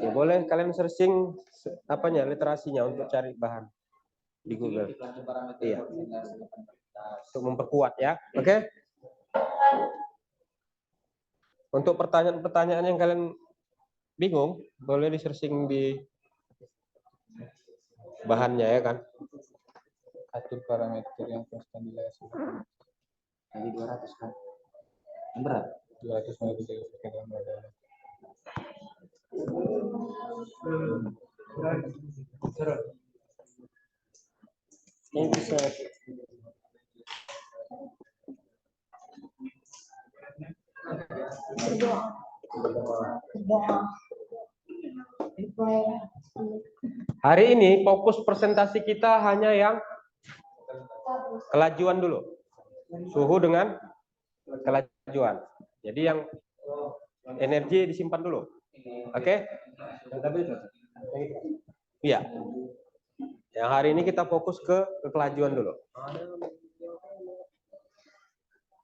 S1: Ya boleh kalian searching apanya literasinya untuk cari bahan di Google. Iya. Untuk memperkuat ya. Oke? Untuk pertanyaan-pertanyaan yang kalian bingung, boleh di searching di bahannya ya kan.
S4: Atur parameter yang konstan di layar simultan.
S3: Kali 200 kan. Yang berat.
S4: 200 megapiksel per kamera.
S3: Thank you, sir.
S1: Hari ini fokus presentasi kita hanya yang kelajuan dulu. Suhu dengan kelajuan. Jadi yang energi disimpan dulu. Oke? Iya. Yang hari ini kita fokus ke kelajuan dulu.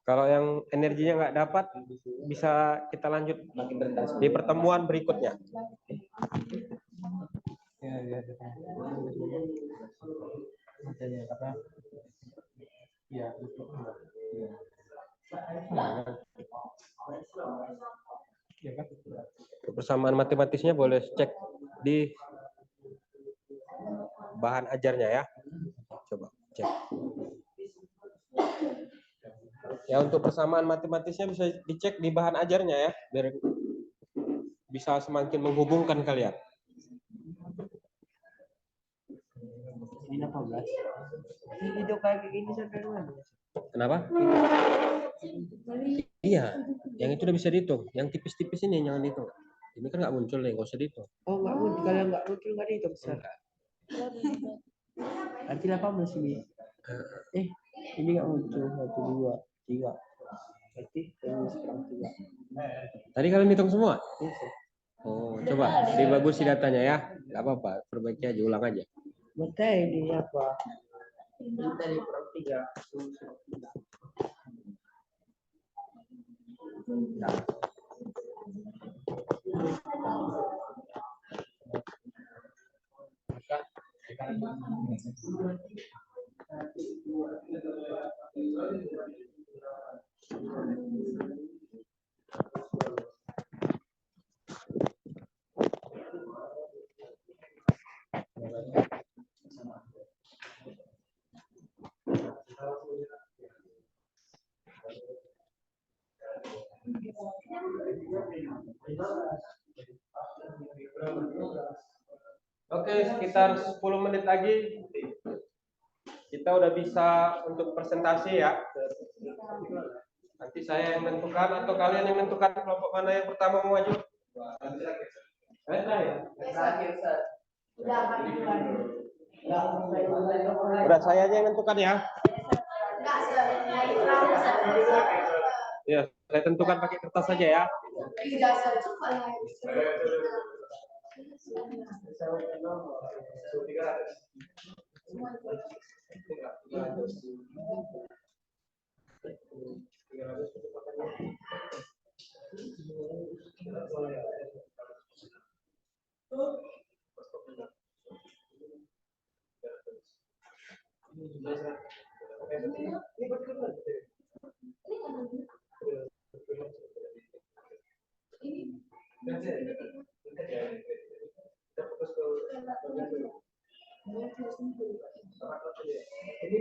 S1: Kalau yang energinya nggak dapat, bisa kita lanjut di pertemuan berikutnya.
S4: Ya. Apa? Ya, itu. Ya kan?
S1: Kebersamaan matematisnya boleh cek di bahan ajarnya ya. Coba cek. Ya untuk persamaan matematisnya bisa dicek di bahan ajarnya ya, biar bisa semakin menghubungkan kalian.
S3: Ini 16. Ini video kayak gini sampai mana?
S1: Kenapa? Iya, yang itu udah bisa dihitung. Yang tipis-tipis ini jangan dihitung. Ini kan nggak muncul nih, nggak usah dihitung.
S3: Oh, nggak muncul. Kalau nggak muncul nggak dihitung, besar. Nanti 18 ini. Ini nggak muncul. 1, 2, 3. Berarti ini sekarang 3.
S1: Tadi kalian hitung semua?
S3: Bisa.
S1: Oh, coba dibagusi datanya ya. Nggak apa-apa, perbaiki aja, ulang aja.
S3: Mata ini apa? Ini tadi kurang 3.
S1: Oke, sekitar 10 menit lagi kita udah bisa untuk presentasi ya. Nanti saya yang menentukan atau kalian yang menentukan kelompok mana yang pertama mau maju. Udah saya aja yang menentukan ya. Ya, saya tentukan pakai kertas saja ya.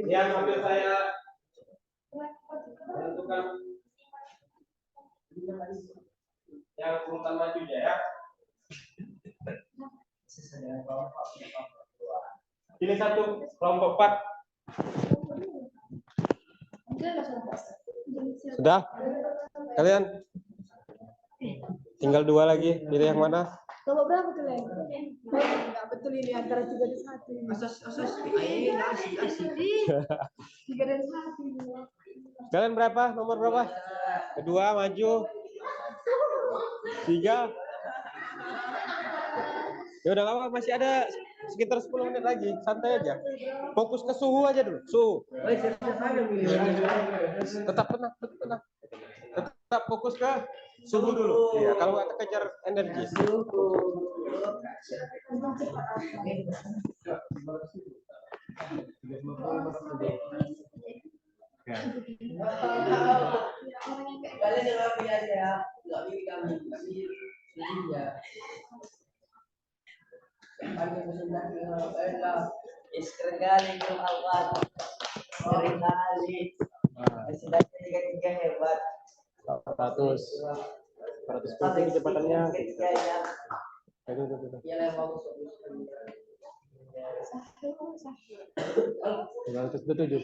S1: Yang sambil saya menentukan yang urutan majunya ya. Ini satu kelompok 4. Sudah? Kalian tinggal 2 lagi. Pilih yang mana?
S6: Kelompok berapa kalian? Enggak betul ini antara 3 dan 1.
S3: Asas. Ayo, asik.
S6: 3 dan 1.
S1: Kalian berapa? Nomor berapa? Kedua maju. 3. Ya udah lama, masih ada sekitar 10 menit lagi. Santai aja. Fokus ke suhu aja dulu. Suhu. Tetap tenang. Tetap fokus ke Suhu dulu. Iya, kalau nggak kejar energi.
S2: Sekali itu awal. Sekali. Sudah tiga hebat.
S5: 100 kecepatannya. Tujuh.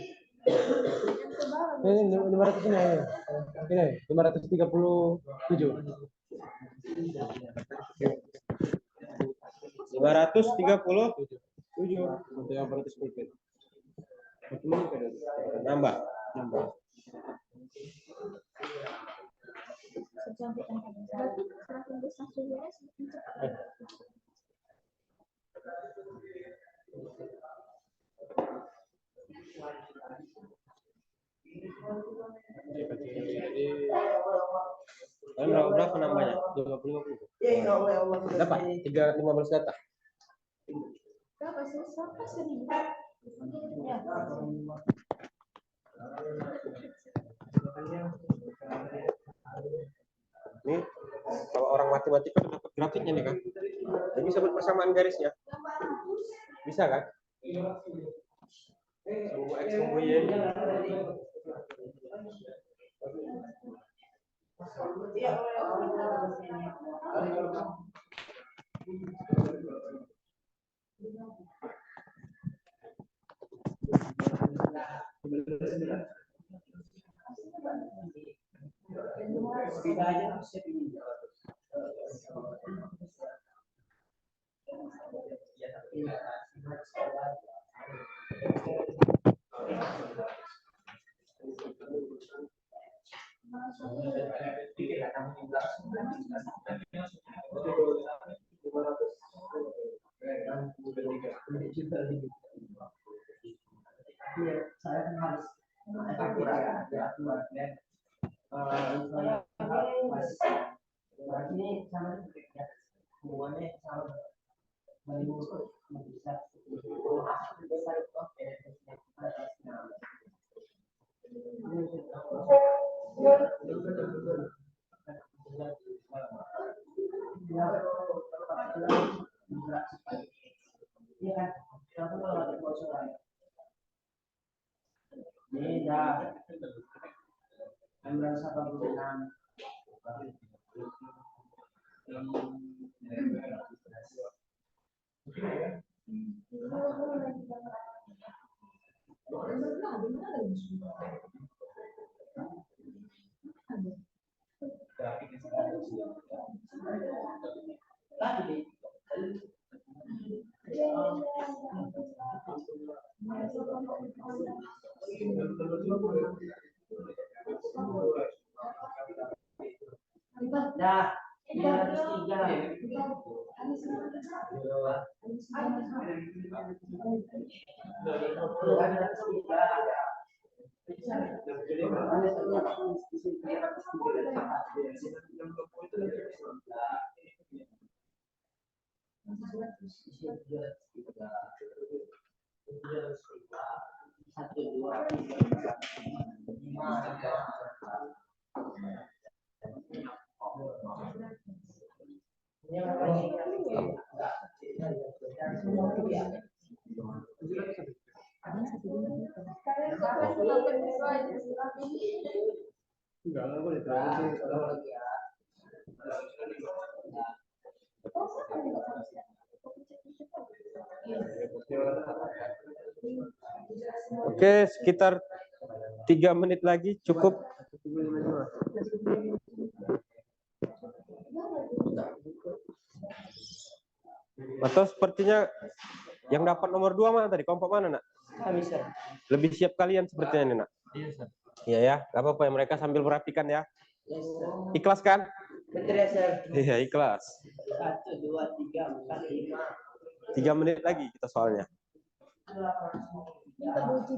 S5: Ini 500 ini ya. Ini 537.
S1: 537
S5: Untuk yang 100 pipet.
S1: nambah.
S6: Secantik yang ada. Berarti semakin besar suhunya semakin cepat.
S1: Kalian berapa nambahnya?
S5: 50.
S1: Dapat 315 data.
S6: Berapa sih? Sampai 1000. Ya.
S1: Ini kalau orang matematika dapat grafiknya nih kan. Jadi bisa buat persamaan garisnya. Bisa kan? Sumbu X sumbu Y.
S2: Dah, 303.
S1: Oke, sekitar 3 menit lagi cukup. Atau sepertinya yang dapat nomor 2 mana tadi? Kelompok mana, Nak?
S2: Kami, Sir.
S1: Lebih siap kalian sepertinya ini, Nak. Iya ya, nggak apa-apa ya, mereka sambil merapikan ya.
S2: Yes, Sir.
S1: Ikhlas kan?
S2: Betul ya, Sir.
S1: Iya, ikhlas.
S2: 1, 2, 3, 4, 5.
S1: 3 menit lagi kita soalnya.
S6: Minta uji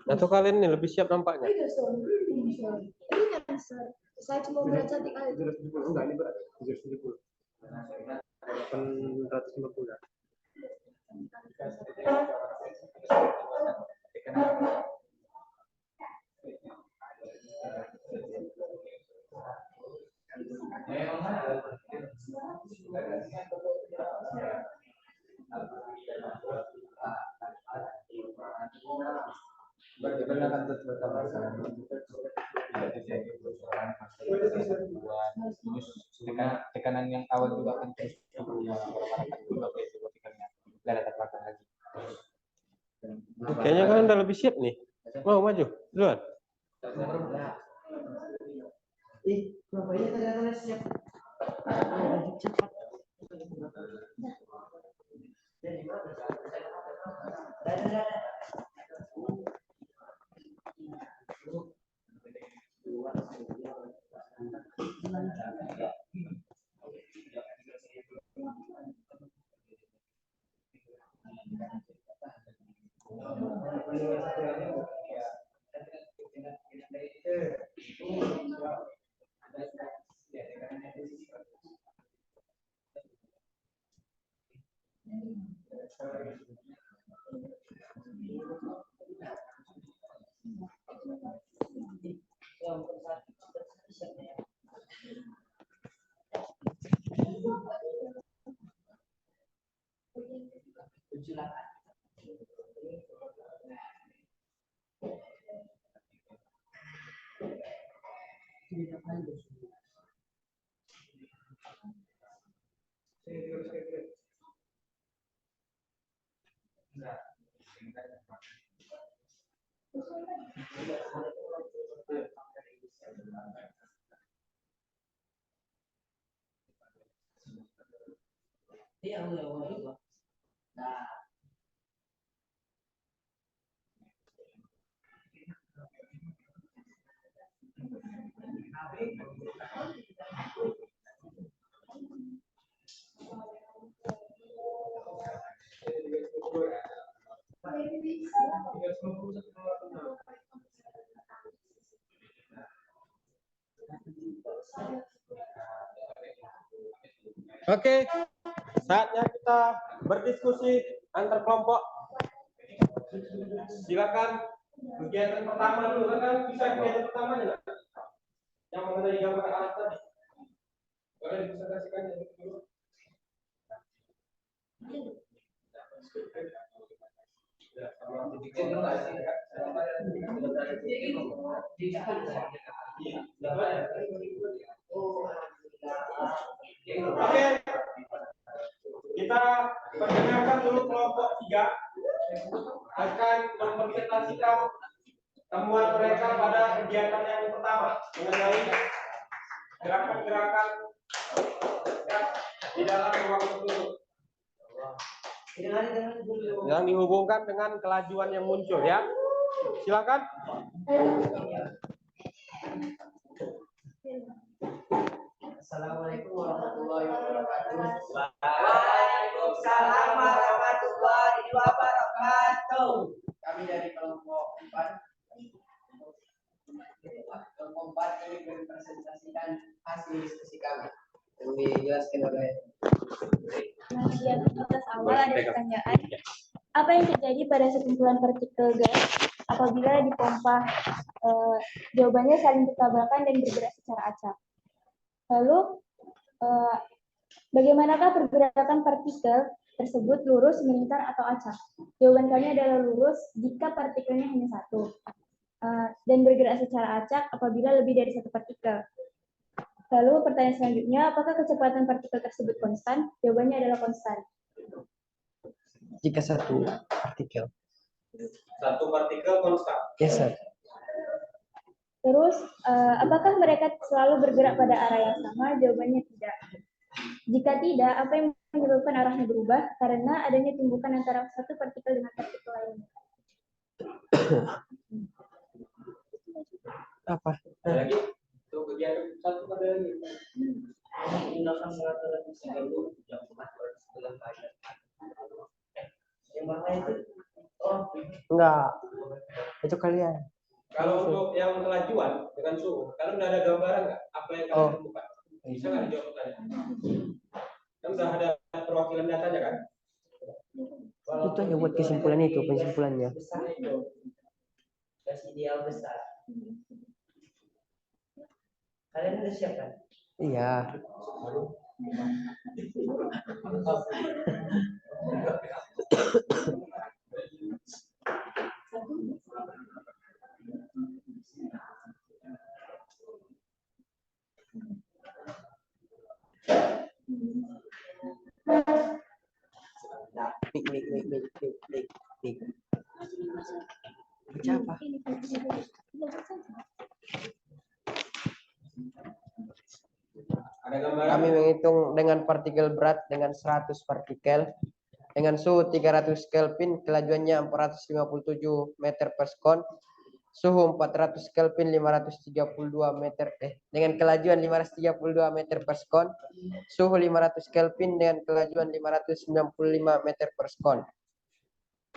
S1: Atau kalian ini lebih siap nampaknya?
S6: Saya cuma berat cantik aja.
S5: 770 enggak, ini berat 770. 850.
S4: Tekanan yang awal juga kan terus berubah juga partikelnya nggak ada terbakar lagi.
S1: Kayaknya kalian udah lebih siap nih. Mau maju duluan.
S2: Kenapa ini ternyata siap? Cepat.
S1: Oke, saatnya kita berdiskusi antar kelompok. Silakan kegiatan pertama dulu, kan bisa kegiatan pertamanya nggak? Yang mengenai gambar alat tadi. Boleh dipresentasikan yang dulu. Oke, kita perkenalkan dulu kelompok 3 akan mempresentasikan temuan mereka pada kegiatan yang pertama mengenai gerakan-gerakan di dalam ruang tertutup yang dihubungkan dengan kelajuan yang muncul ya. Silakan.
S2: Assalamualaikum warahmatullahi wabarakatuh.
S7: Waalaikumsalam warahmatullahi wabarakatuh.
S2: Kami dari kelompok 4. Kelompok 4 ini mempresentasikan hasil diskusi kami yang dijelaskan oleh.
S6: Nah, di atas awal ada pertanyaan. Apa yang terjadi pada sekumpulan partikel gas apabila dipompa? Jawabannya saling bertabrakan dan bergerak secara acak. Lalu, bagaimanakah pergerakan partikel tersebut, lurus, melingkar, atau acak? Jawaban kami adalah lurus jika partikelnya hanya satu, dan bergerak secara acak apabila lebih dari satu partikel. Lalu pertanyaan selanjutnya, apakah kecepatan partikel tersebut konstan? Jawabannya adalah konstan.
S2: Jika satu partikel.
S1: Satu partikel konstan.
S2: Yes, sir.
S6: Terus, apakah mereka selalu bergerak pada arah yang sama? Jawabannya tidak. Jika tidak, apa yang menyebabkan arahnya berubah karena adanya tumbukan antara satu partikel dengan partikel lainnya.
S3: Apa?
S1: Ada lagi? Untuk kegiatan satu ada lagi.
S2: Menggunakan pengaturan fisika itu yang dalam keadaan. Yang mana itu? Oh,
S3: Enggak. Itu kalian.
S1: Kalau untuk yang kelajuan dengan suhu, kalian udah ada gambaran nggak apa yang kalian temukan? Bisa nggak dijawab pertanyaan? Kan udah ada perwakilan datanya kan?
S3: Itu aja buat kesimpulan itu, kesimpulannya.
S2: besar itu. Gas ideal besar. Kalian udah siap kan?
S3: Iya. Mik. Baca apa?
S1: Ada gambaran?
S3: Kami menghitung dengan partikel berat dengan 100 partikel dengan suhu 300 Kelvin, kelajuannya 457 meter per sekon, suhu 400 Kelvin 532 meter dengan kelajuan 532 meter per sekon, suhu 500 Kelvin dengan kelajuan 595 meter per sekon.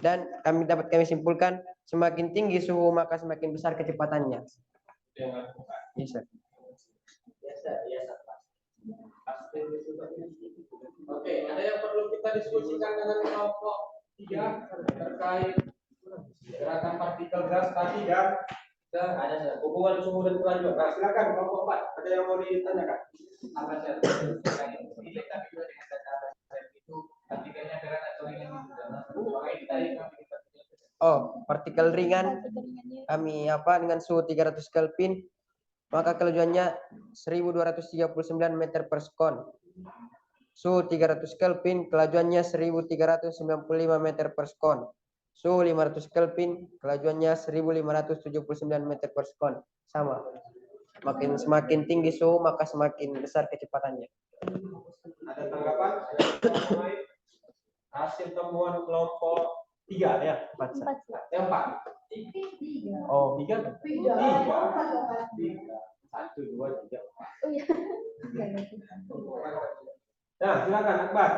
S3: Dan kami simpulkan semakin tinggi suhu maka semakin besar kecepatannya. Bisa.
S2: Biasa.
S5: Oke, ada yang perlu kita diskusikan dengan kelompok 3 terkait gerakan partikel gas tadi dan
S1: Ada hubungan suhu dan kelajuan. Nah, silakan kelompok 4. Ada yang mau ditanyakan?
S4: Apa saja tapi juga dengan data itu partikelnya berat atau ringan itu makanya tadi kami
S3: Oh, partikel ringan kami dengan suhu 300 Kelvin maka kelajuannya 1239 meter per sekon. Suhu 300 Kelvin kelajuannya 1395 meter per sekon. Suhu 500 Kelvin kelajuannya 1579 meter per sekon. Sama. Semakin tinggi suhu maka semakin besar kecepatannya.
S1: Ada tanggapan? Hasil temuan kelompok 3 ya?
S6: 4.
S1: Yang 4. Oh, 3? 3. 1, 2, 3.
S6: Oh iya.
S1: Nah, silakan Akbar.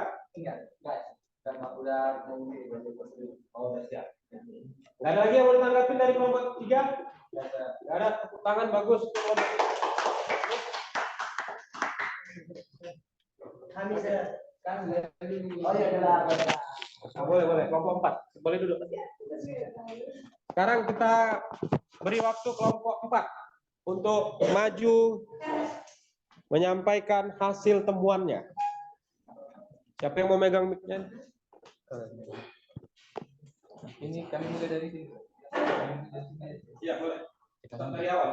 S4: karena udah
S1: Oh, udah siap. Nggak ada lagi yang mau ditanggapi dari kelompok 3? Nggak ada. Tepuk tangan bagus.
S2: Kami sudah.
S1: Oh iya, nah, boleh. Kelompok 4. Boleh duduk. Sekarang kita beri waktu kelompok 4 untuk maju menyampaikan hasil temuannya. Siapa yang mau megang mic-nya?
S4: ini kami mulai dari sini.
S1: Iya, boleh. Dari awal.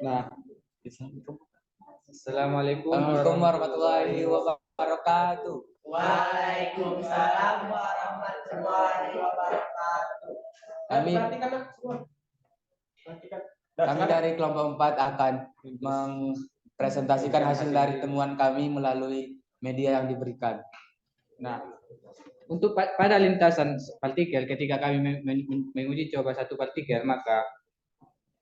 S4: Nah, Assalamualaikum warahmatullahi wabarakatuh.
S2: Waalaikumsalam warahmatullahi wabarakatuh.
S4: Kami
S1: Perhatikan semua. Perhatikan.
S4: kami dari kelompok 4 akan mempresentasikan hasil dari temuan kami melalui media yang diberikan. Nah, untuk pada lintasan partikel ketika kami menguji coba satu partikel maka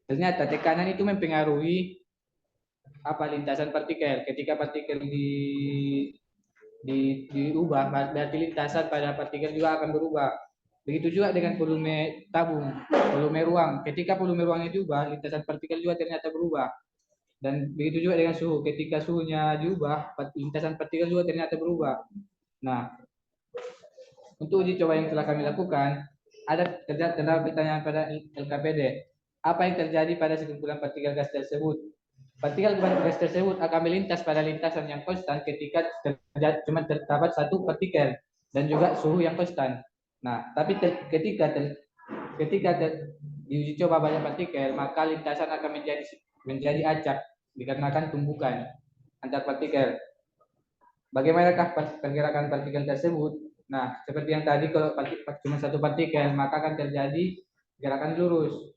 S4: ternyata tekanan itu mempengaruhi lintasan partikel. Ketika partikel diubah berarti lintasan pada partikel juga akan berubah. Begitu juga dengan volume tabung, volume ruang. Ketika volume ruangnya diubah, lintasan partikel juga ternyata berubah. Dan begitu juga dengan suhu. Ketika suhunya diubah, lintasan partikel juga ternyata berubah. Nah, untuk uji coba yang telah kami lakukan, terdapat pertanyaan pada LKPD. Apa yang terjadi pada sekumpulan partikel gas tersebut? Partikel gas tersebut akan melintas pada lintasan yang konstan ketika cuma terdapat satu partikel dan juga suhu yang konstan. Nah, tapi ketika diuji coba banyak partikel, maka lintasan akan menjadi acak dikarenakan tumbukan antar partikel. Bagaimanakah pergerakan partikel tersebut? Nah, seperti yang tadi kalau cuma satu partikel, maka akan terjadi gerakan lurus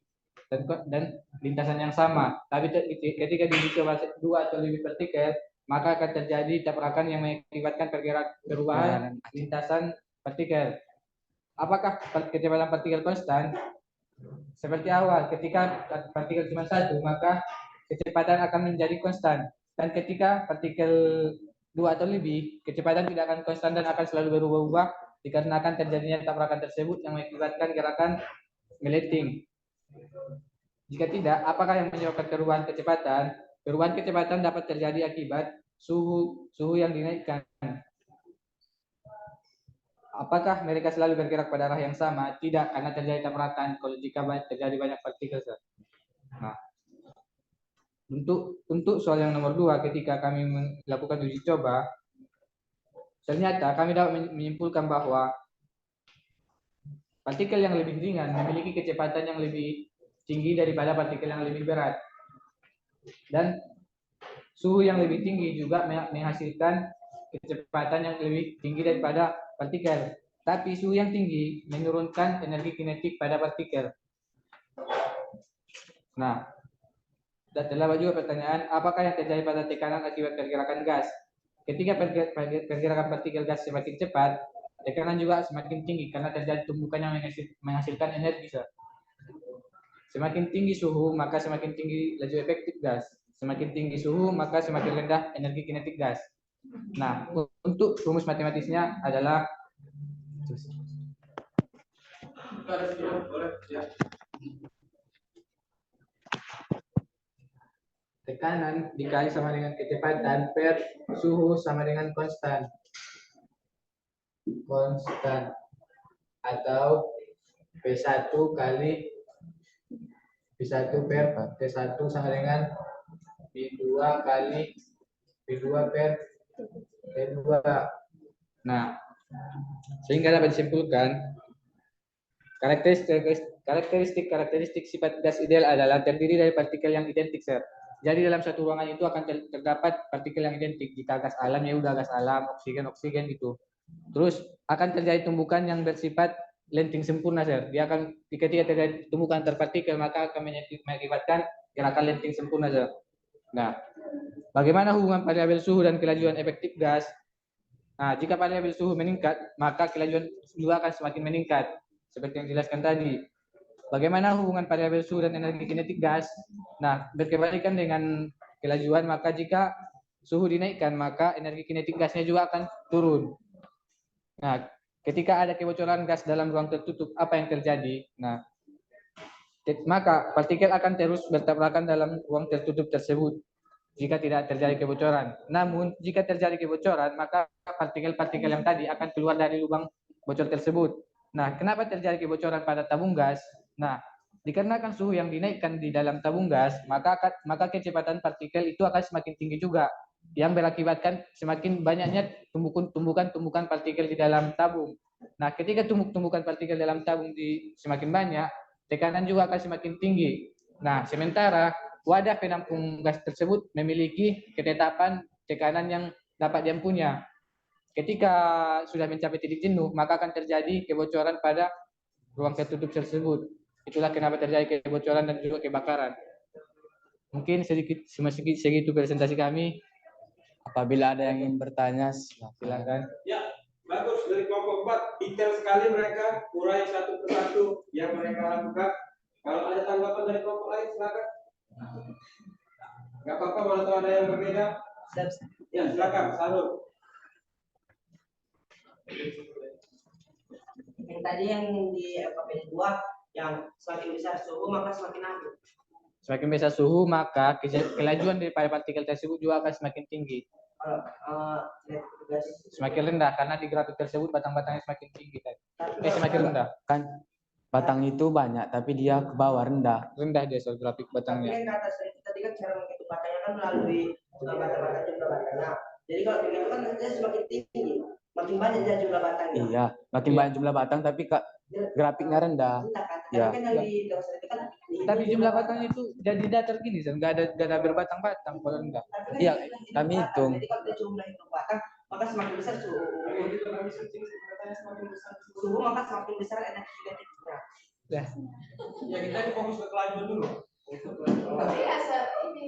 S4: dan lintasan yang sama. Tapi ketika diuji coba 2 atau lebih partikel, maka akan terjadi tabrakan yang mengakibatkan perubahan lintasan partikel. Apakah kecepatan partikel konstan? Seperti awal, ketika partikel cuma satu, maka kecepatan akan menjadi konstan. Dan ketika partikel 2 atau lebih, kecepatan tidak akan konstan dan akan selalu berubah-ubah dikarenakan terjadinya tabrakan tersebut yang mengakibatkan gerakan melting. Jika tidak, apakah yang menyebabkan perubahan kecepatan? Perubahan kecepatan dapat terjadi akibat suhu yang dinaikkan. Apakah mereka selalu bergerak pada arah yang sama? Tidak, karena terjadi tabrakan kalau jika terjadi banyak partikel. Nah, untuk soal yang nomor 2, ketika kami melakukan uji coba, ternyata kami dapat menyimpulkan bahwa partikel yang lebih ringan memiliki kecepatan yang lebih tinggi daripada partikel yang lebih berat. Dan suhu yang lebih tinggi juga menghasilkan kecepatan yang lebih tinggi daripada partikel. Tapi suhu yang tinggi menurunkan energi kinetik pada partikel. Nah, terdapat juga pertanyaan, apakah yang terjadi pada tekanan akibat pergerakan gas? Ketika pergerakan partikel gas semakin cepat, tekanan juga semakin tinggi karena terjadi tumbukan yang menghasilkan energi. Semakin tinggi suhu, maka semakin tinggi laju efektif gas. Semakin tinggi suhu, maka semakin rendah energi kinetik gas. Nah, untuk rumus matematisnya adalah tekanan dikali sama dengan kecepatan per suhu sama dengan konstan. Konstan. Atau P1 kali P1 per T1 sama dengan P2 kali P2 per T2. Nah, sehingga dapat disimpulkan karakteristik sifat gas ideal adalah terdiri dari partikel yang identik, sir. Jadi dalam satu ruangan itu akan terdapat partikel yang identik. Jika gas alam ya udah gas alam, oksigen gitu. Terus akan terjadi tumbukan yang bersifat lenting sempurna, sir. Dia akan ketika terjadi tumbukan antar partikel maka akan mengakibatkan gerakan lenting sempurna, sir. Nah, bagaimana hubungan variabel suhu dan kelajuan efektif gas? Nah, jika variabel suhu meningkat, maka kelajuan juga akan semakin meningkat. Seperti yang dijelaskan tadi. Bagaimana hubungan variabel suhu dan energi kinetik gas? Nah, berkebalikan dengan kelajuan, maka jika suhu dinaikkan, maka energi kinetik gasnya juga akan turun. Nah, ketika ada kebocoran gas dalam ruang tertutup, apa yang terjadi? Nah, maka partikel akan terus bertabrakan dalam ruang tertutup tersebut jika tidak terjadi kebocoran. Namun, jika terjadi kebocoran, maka partikel-partikel yang tadi akan keluar dari lubang bocor tersebut. Nah, kenapa terjadi kebocoran pada tabung gas? Nah, dikarenakan suhu yang dinaikkan di dalam tabung gas, maka kecepatan partikel itu akan semakin tinggi juga, yang berakibatkan semakin banyaknya tumbukan partikel di dalam tabung. Nah, ketika tumbukan partikel dalam tabung semakin banyak, tekanan juga akan semakin tinggi. Nah, sementara wadah penampung gas tersebut memiliki ketetapan tekanan yang dapat diampunya. Ketika sudah mencapai titik jenuh, maka akan terjadi kebocoran pada ruang tertutup tersebut. Itulah kenapa terjadi kebocoran dan juga kebakaran. Mungkin segitu presentasi kami.
S3: Apabila ada yang ingin bertanya,
S4: silakan.
S5: Ya, bagus dari kelompok 4. Detail sekali mereka, urai satu persatu yang mereka lakukan. Kalau ada tanggapan dari kelompok lain, silakan. Nggak apa-apa, kalau ada yang berbeda. Ya, silakan, Salud.
S7: Yang tadi yang di LKP 2 yang semakin besar suhu maka semakin aman.
S4: Semakin besar suhu maka kelajuan daripada partikel tersebut juga akan semakin tinggi. Semakin rendah karena di grafik tersebut batang-batangnya semakin tinggi. Semakin rendah.
S3: Kan batang itu banyak tapi dia ke bawah rendah.
S4: Rendah dia soal grafik batangnya.
S7: Tapi kan kata saya tadi kan cara menghitung batangnya kan melalui batang-batang jumlah batangnya. Jadi kalau begitu kan dia semakin tinggi. Makin banyak dia jumlah batangnya.
S3: Iya, makin banyak jumlah batang tapi grafiknya rendah.
S7: Ya.
S4: Tapi jumlah batangnya itu jadi datar gini, nggak ada berbatang-batang kalau enggak.
S3: Iya, kami hitung.
S7: Jadi kalau jumlah itu batang, maka semakin besar suhu. Suhu maka semakin besar energi kinetiknya.
S5: Ya, kita fokus ke kelajuan dulu.
S7: Biasa ini.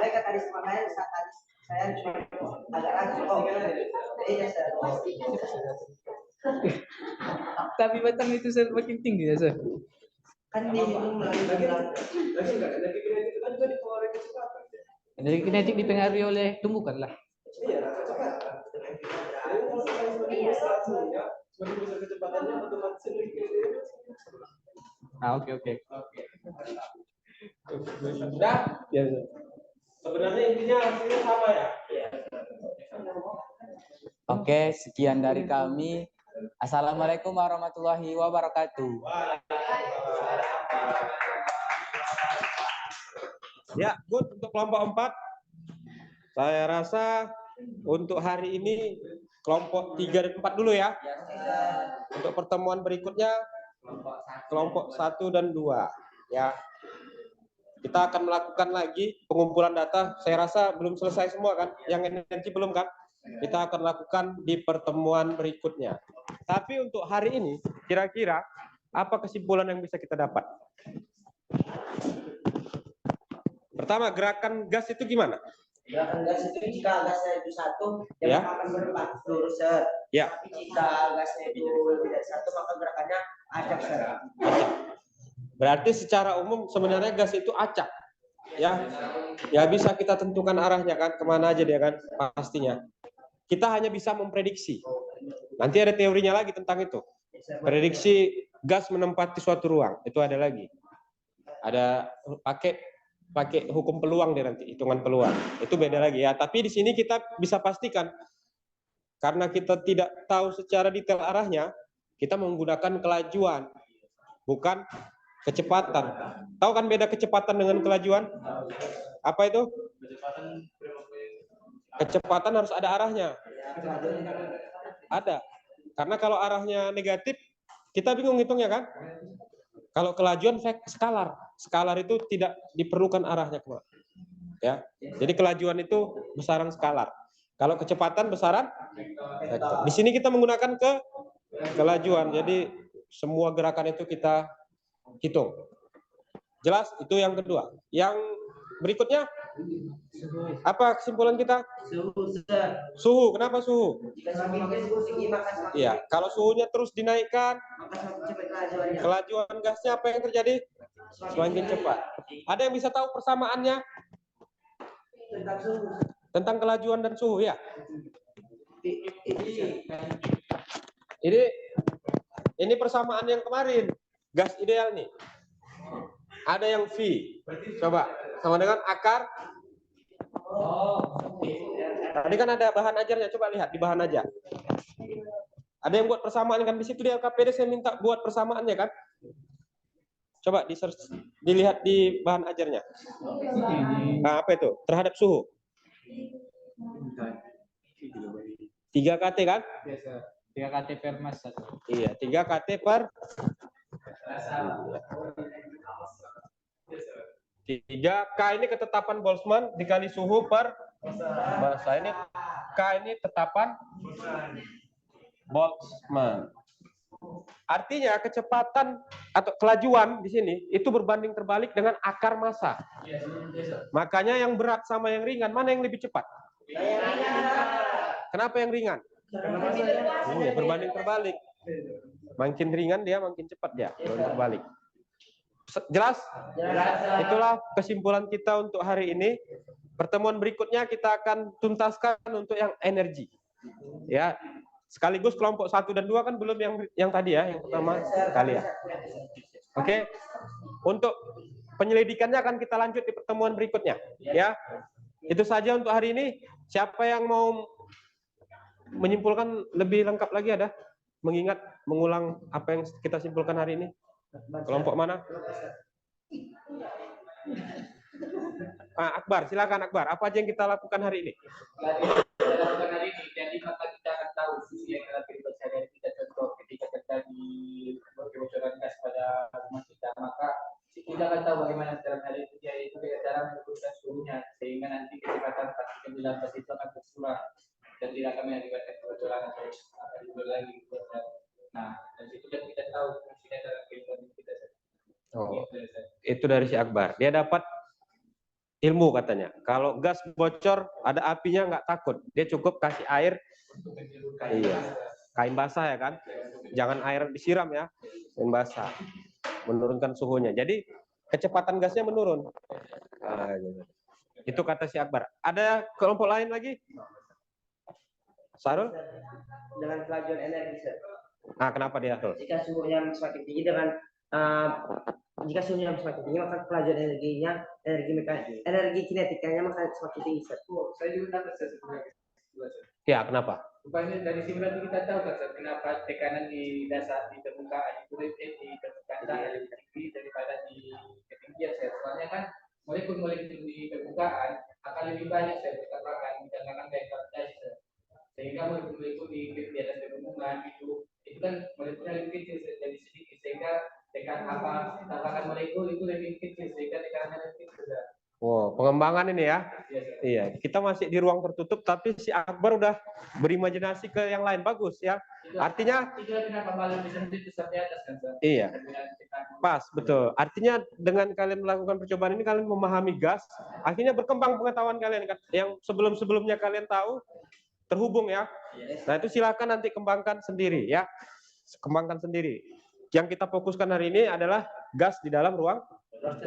S7: mereka tadi semuanya saat tadi saya cuma agak ragu kok beda sir.
S4: Tapi batang itu semakin tinggi ya, Sir.
S7: Kan dihitung melalui bulan.
S5: Lagi enggak energi kinetik itu kan juga dipengaruhi kecepatan.
S4: Energi kinetik dipengaruhi oleh tumbukan lah.
S5: Iya, kecepatan. Semakin besar kecepatannya otomatis energi kinetik.
S4: Oke.
S1: Sudah?
S4: Ya, Sir.
S1: Sebenarnya intinya hasilnya sama ya.
S8: Oke, sekian dari kami. Assalamualaikum warahmatullahi wabarakatuh.
S1: Ya, good untuk kelompok 4. Saya rasa untuk hari ini kelompok 3 dan 4 dulu ya. Untuk pertemuan berikutnya kelompok 1 dan 2 ya. Kita akan melakukan lagi pengumpulan data. Saya rasa belum selesai semua kan? Yang energi belum kan? Kita akan lakukan di pertemuan berikutnya. Tapi untuk hari ini, kira-kira apa kesimpulan yang bisa kita dapat? Pertama, gerakan gas itu gimana?
S7: Gerakan gas itu jika gasnya itu satu,
S1: Ya.
S7: dia akan berempat lurus sir.
S1: Ya.
S7: Tapi jika gasnya itu lebih dari satu, maka gerakannya acak sir.
S1: Acak. Berarti secara umum sebenarnya gas itu acak. Ya bisa kita tentukan arahnya kan, kemana aja dia kan, pastinya. Kita hanya bisa memprediksi. Nanti ada teorinya lagi tentang itu. Prediksi gas menempati suatu ruang, itu ada lagi. Ada pakai hukum peluang dia nanti, hitungan peluang. Itu beda lagi ya. Tapi di sini kita bisa pastikan, karena kita tidak tahu secara detail arahnya, kita menggunakan kelajuan, bukan kecepatan. Tahu kan beda kecepatan dengan kelajuan? Apa itu? Kecepatan harus ada arahnya. Ada. Karena kalau arahnya negatif, kita bingung hitungnya kan? Kalau kelajuan skalar. Skalar itu tidak diperlukan arahnya kemana. Ya. Jadi kelajuan itu besaran skalar. Kalau kecepatan besaran vektor. Di sini kita menggunakan kelajuan. Jadi semua gerakan itu kita hitung. Jelas? Itu yang kedua. Yang berikutnya, apa kesimpulan kita?
S7: Suhu sir.
S1: Suhu. Kenapa suhu?
S7: Jika semakin tinggi maka semakin
S1: Iya. Kalau suhunya terus dinaikkan,
S7: maka semakin cepat kelajuannya.
S1: kelajuan gasnya apa yang terjadi? Semakin cepat. Ada yang bisa tahu persamaannya
S7: Tentang suhu.
S1: tentang kelajuan dan suhu ya? Ini persamaan yang kemarin. Gas ideal nih. Ada yang V. Coba sama dengan akar. Tadi kan ada bahan ajarnya. Coba lihat di bahan ajar. Ada yang buat persamaan kan di situ di LKPD saya minta buat persamaannya kan? Coba di search, dilihat di bahan ajarnya. Nah, apa itu? Terhadap suhu. 3 KT kan?
S4: Biasa. 3 KT per mas.
S1: Iya, 3 KT per 3 K ini ketetapan Boltzmann dikali suhu per massa. Ini K ini tetapan Boltzmann. Artinya kecepatan atau kelajuan di sini itu berbanding terbalik dengan akar massa. Makanya yang berat sama yang ringan, mana yang lebih cepat? Kenapa yang ringan? Iya, berbanding terbalik. Makin ringan dia makin cepat dia, berbanding terbalik. Jelas? Itulah kesimpulan kita untuk hari ini. Pertemuan berikutnya kita akan tuntaskan untuk yang energi. Ya. Sekaligus kelompok 1 dan 2 kan belum yang tadi ya, yang pertama kali ya. Oke. Untuk penyelidikannya akan kita lanjut di pertemuan berikutnya, ya. Itu saja untuk hari ini. Siapa yang mau menyimpulkan lebih lengkap lagi ada? Mengingat, mengulang apa yang kita simpulkan hari ini? Kelompok mana? Akbar, silakan Akbar. Apa aja yang kita lakukan hari ini?
S4: Lakukan hari ini, jadi maka kita akan tahu suhu yang terakhir dari kita contoh ketika terjadi kebocoran gas pada rumah kita, maka kita akan tahu bagaimana cara hari itu, yaitu cara menentukan suhunya sehingga nanti kecepatan partikel di dalam gas itu akan berkurang dan tidak akan mengakibatkan kebocoran atau akan lagi. Nah, dari situ kan kita tahu fungsinya dalam kehidupan kita.
S1: Oh, itu dari si Akbar. Dia dapat ilmu katanya. Kalau gas bocor ada apinya nggak takut, dia cukup kasih air, iya, kain basah ya kan, jangan air disiram ya, kain basah, menurunkan suhunya. Jadi kecepatan gasnya menurun. Nah, gitu. Itu kata si Akbar. Ada kelompok lain lagi? Sarul?
S7: Dengan pelajuan energi, Sir.
S1: Nah, kenapa dia tuh?
S7: Jika suhunya semakin tinggi jika suhunya semakin tinggi, maka pelajuan energi kinetikanya maka semakin tinggi, Sir.
S4: Saya juga dapat sebenarnya.
S1: Ya, kenapa?
S4: Rupanya dari simulasi kita tahu kan, Sir, kenapa tekanan di dasar di permukaan itu di permukaan tanah lebih tinggi daripada di ketinggian, Sir. Soalnya kan molekul-molekul di permukaan akan lebih banyak, Sir, dikatakan dikarenakan gaya gravitasi, Sir. Sehingga molekul-molekul di atas permukaan itu kan molekulnya lebih kecil, Sir, jadi sedikit, sehingga tekan apa katakan molekul itu lebih kecil, sehingga tekanannya lebih kecil, Sir.
S1: Oh, pengembangan ini ya.
S4: Iya, Sir.
S1: Iya, kita masih di ruang tertutup, tapi si Akbar udah berimajinasi ke yang lain. Bagus ya. Artinya,
S4: Itulah kenapa balon bisa besar di atas kan, Sir?
S1: iya, pas, betul. Artinya dengan kalian melakukan percobaan ini, kalian memahami gas, akhirnya berkembang pengetahuan kalian kan. Yang sebelum-sebelumnya kalian tahu, terhubung ya. Nah, itu silakan nanti kembangkan sendiri ya. Kembangkan sendiri. Yang kita fokuskan hari ini adalah gas di dalam ruang.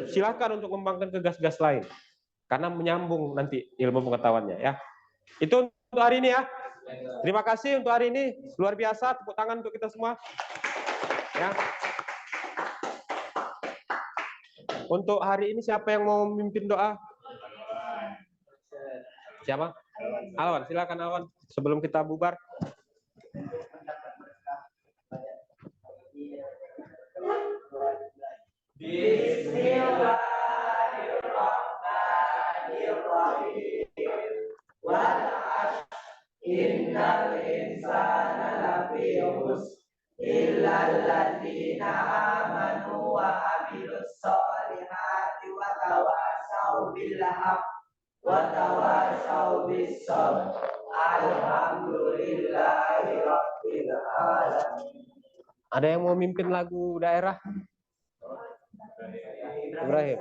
S1: Silakan untuk kembangkan ke gas-gas lain. Karena menyambung nanti ilmu pengetahuannya ya. Itu untuk hari ini ya. Terima kasih untuk hari ini. Luar biasa, tepuk tangan untuk kita semua. Ya. Untuk hari ini siapa yang mau memimpin doa? Siapa? Alwan, silakan Alwan. Sebelum kita bubar.
S7: Bismillahirrahmanirrahim. Innal insana lafi khusr illa alladziina aamanu wa 'amilus shalihati wa tawassaw bil haqq wa tawassaw bis sabr. Alhamdulillahi rabbil alamin.
S1: Ada yang mau mimpin lagu daerah? Ibrahim.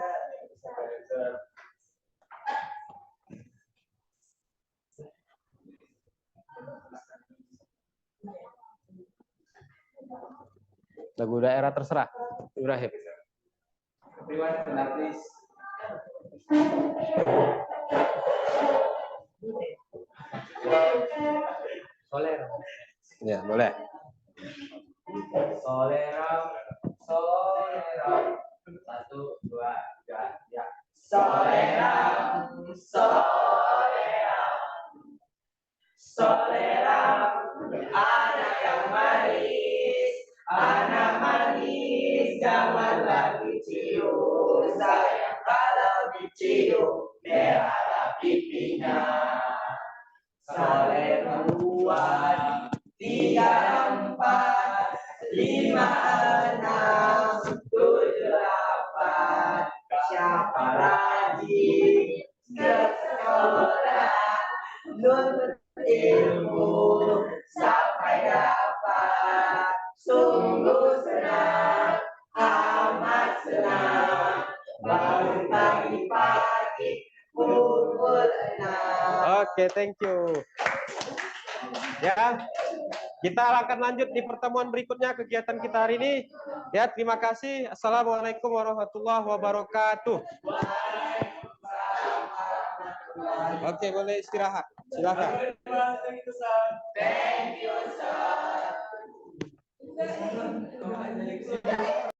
S1: Lagu daerah terserah. Ibrahim.
S4: Solera.
S1: Ya, boleh.
S4: Solera. Solera. 1, 2, 3, ya.
S7: Solera, solera, solera, anak yang manis, janganlah dicium, sayang kalau dicium, merahlah pipinya. Solera 2, 3, 4, 5, 6, 7, 8. Siapa rajin ke sekolah, nuntut ilmu sampai dapat, sungguh senang, amat senang. Bangun pagi-pagi pukul 6.
S1: Oke, thank you. Ya, kita akan lanjut di pertemuan berikutnya kegiatan kita hari ini. Ya, terima kasih. Assalamualaikum warahmatullahi wabarakatuh. Oke, boleh istirahat. Silakan.
S7: Thank you, sir.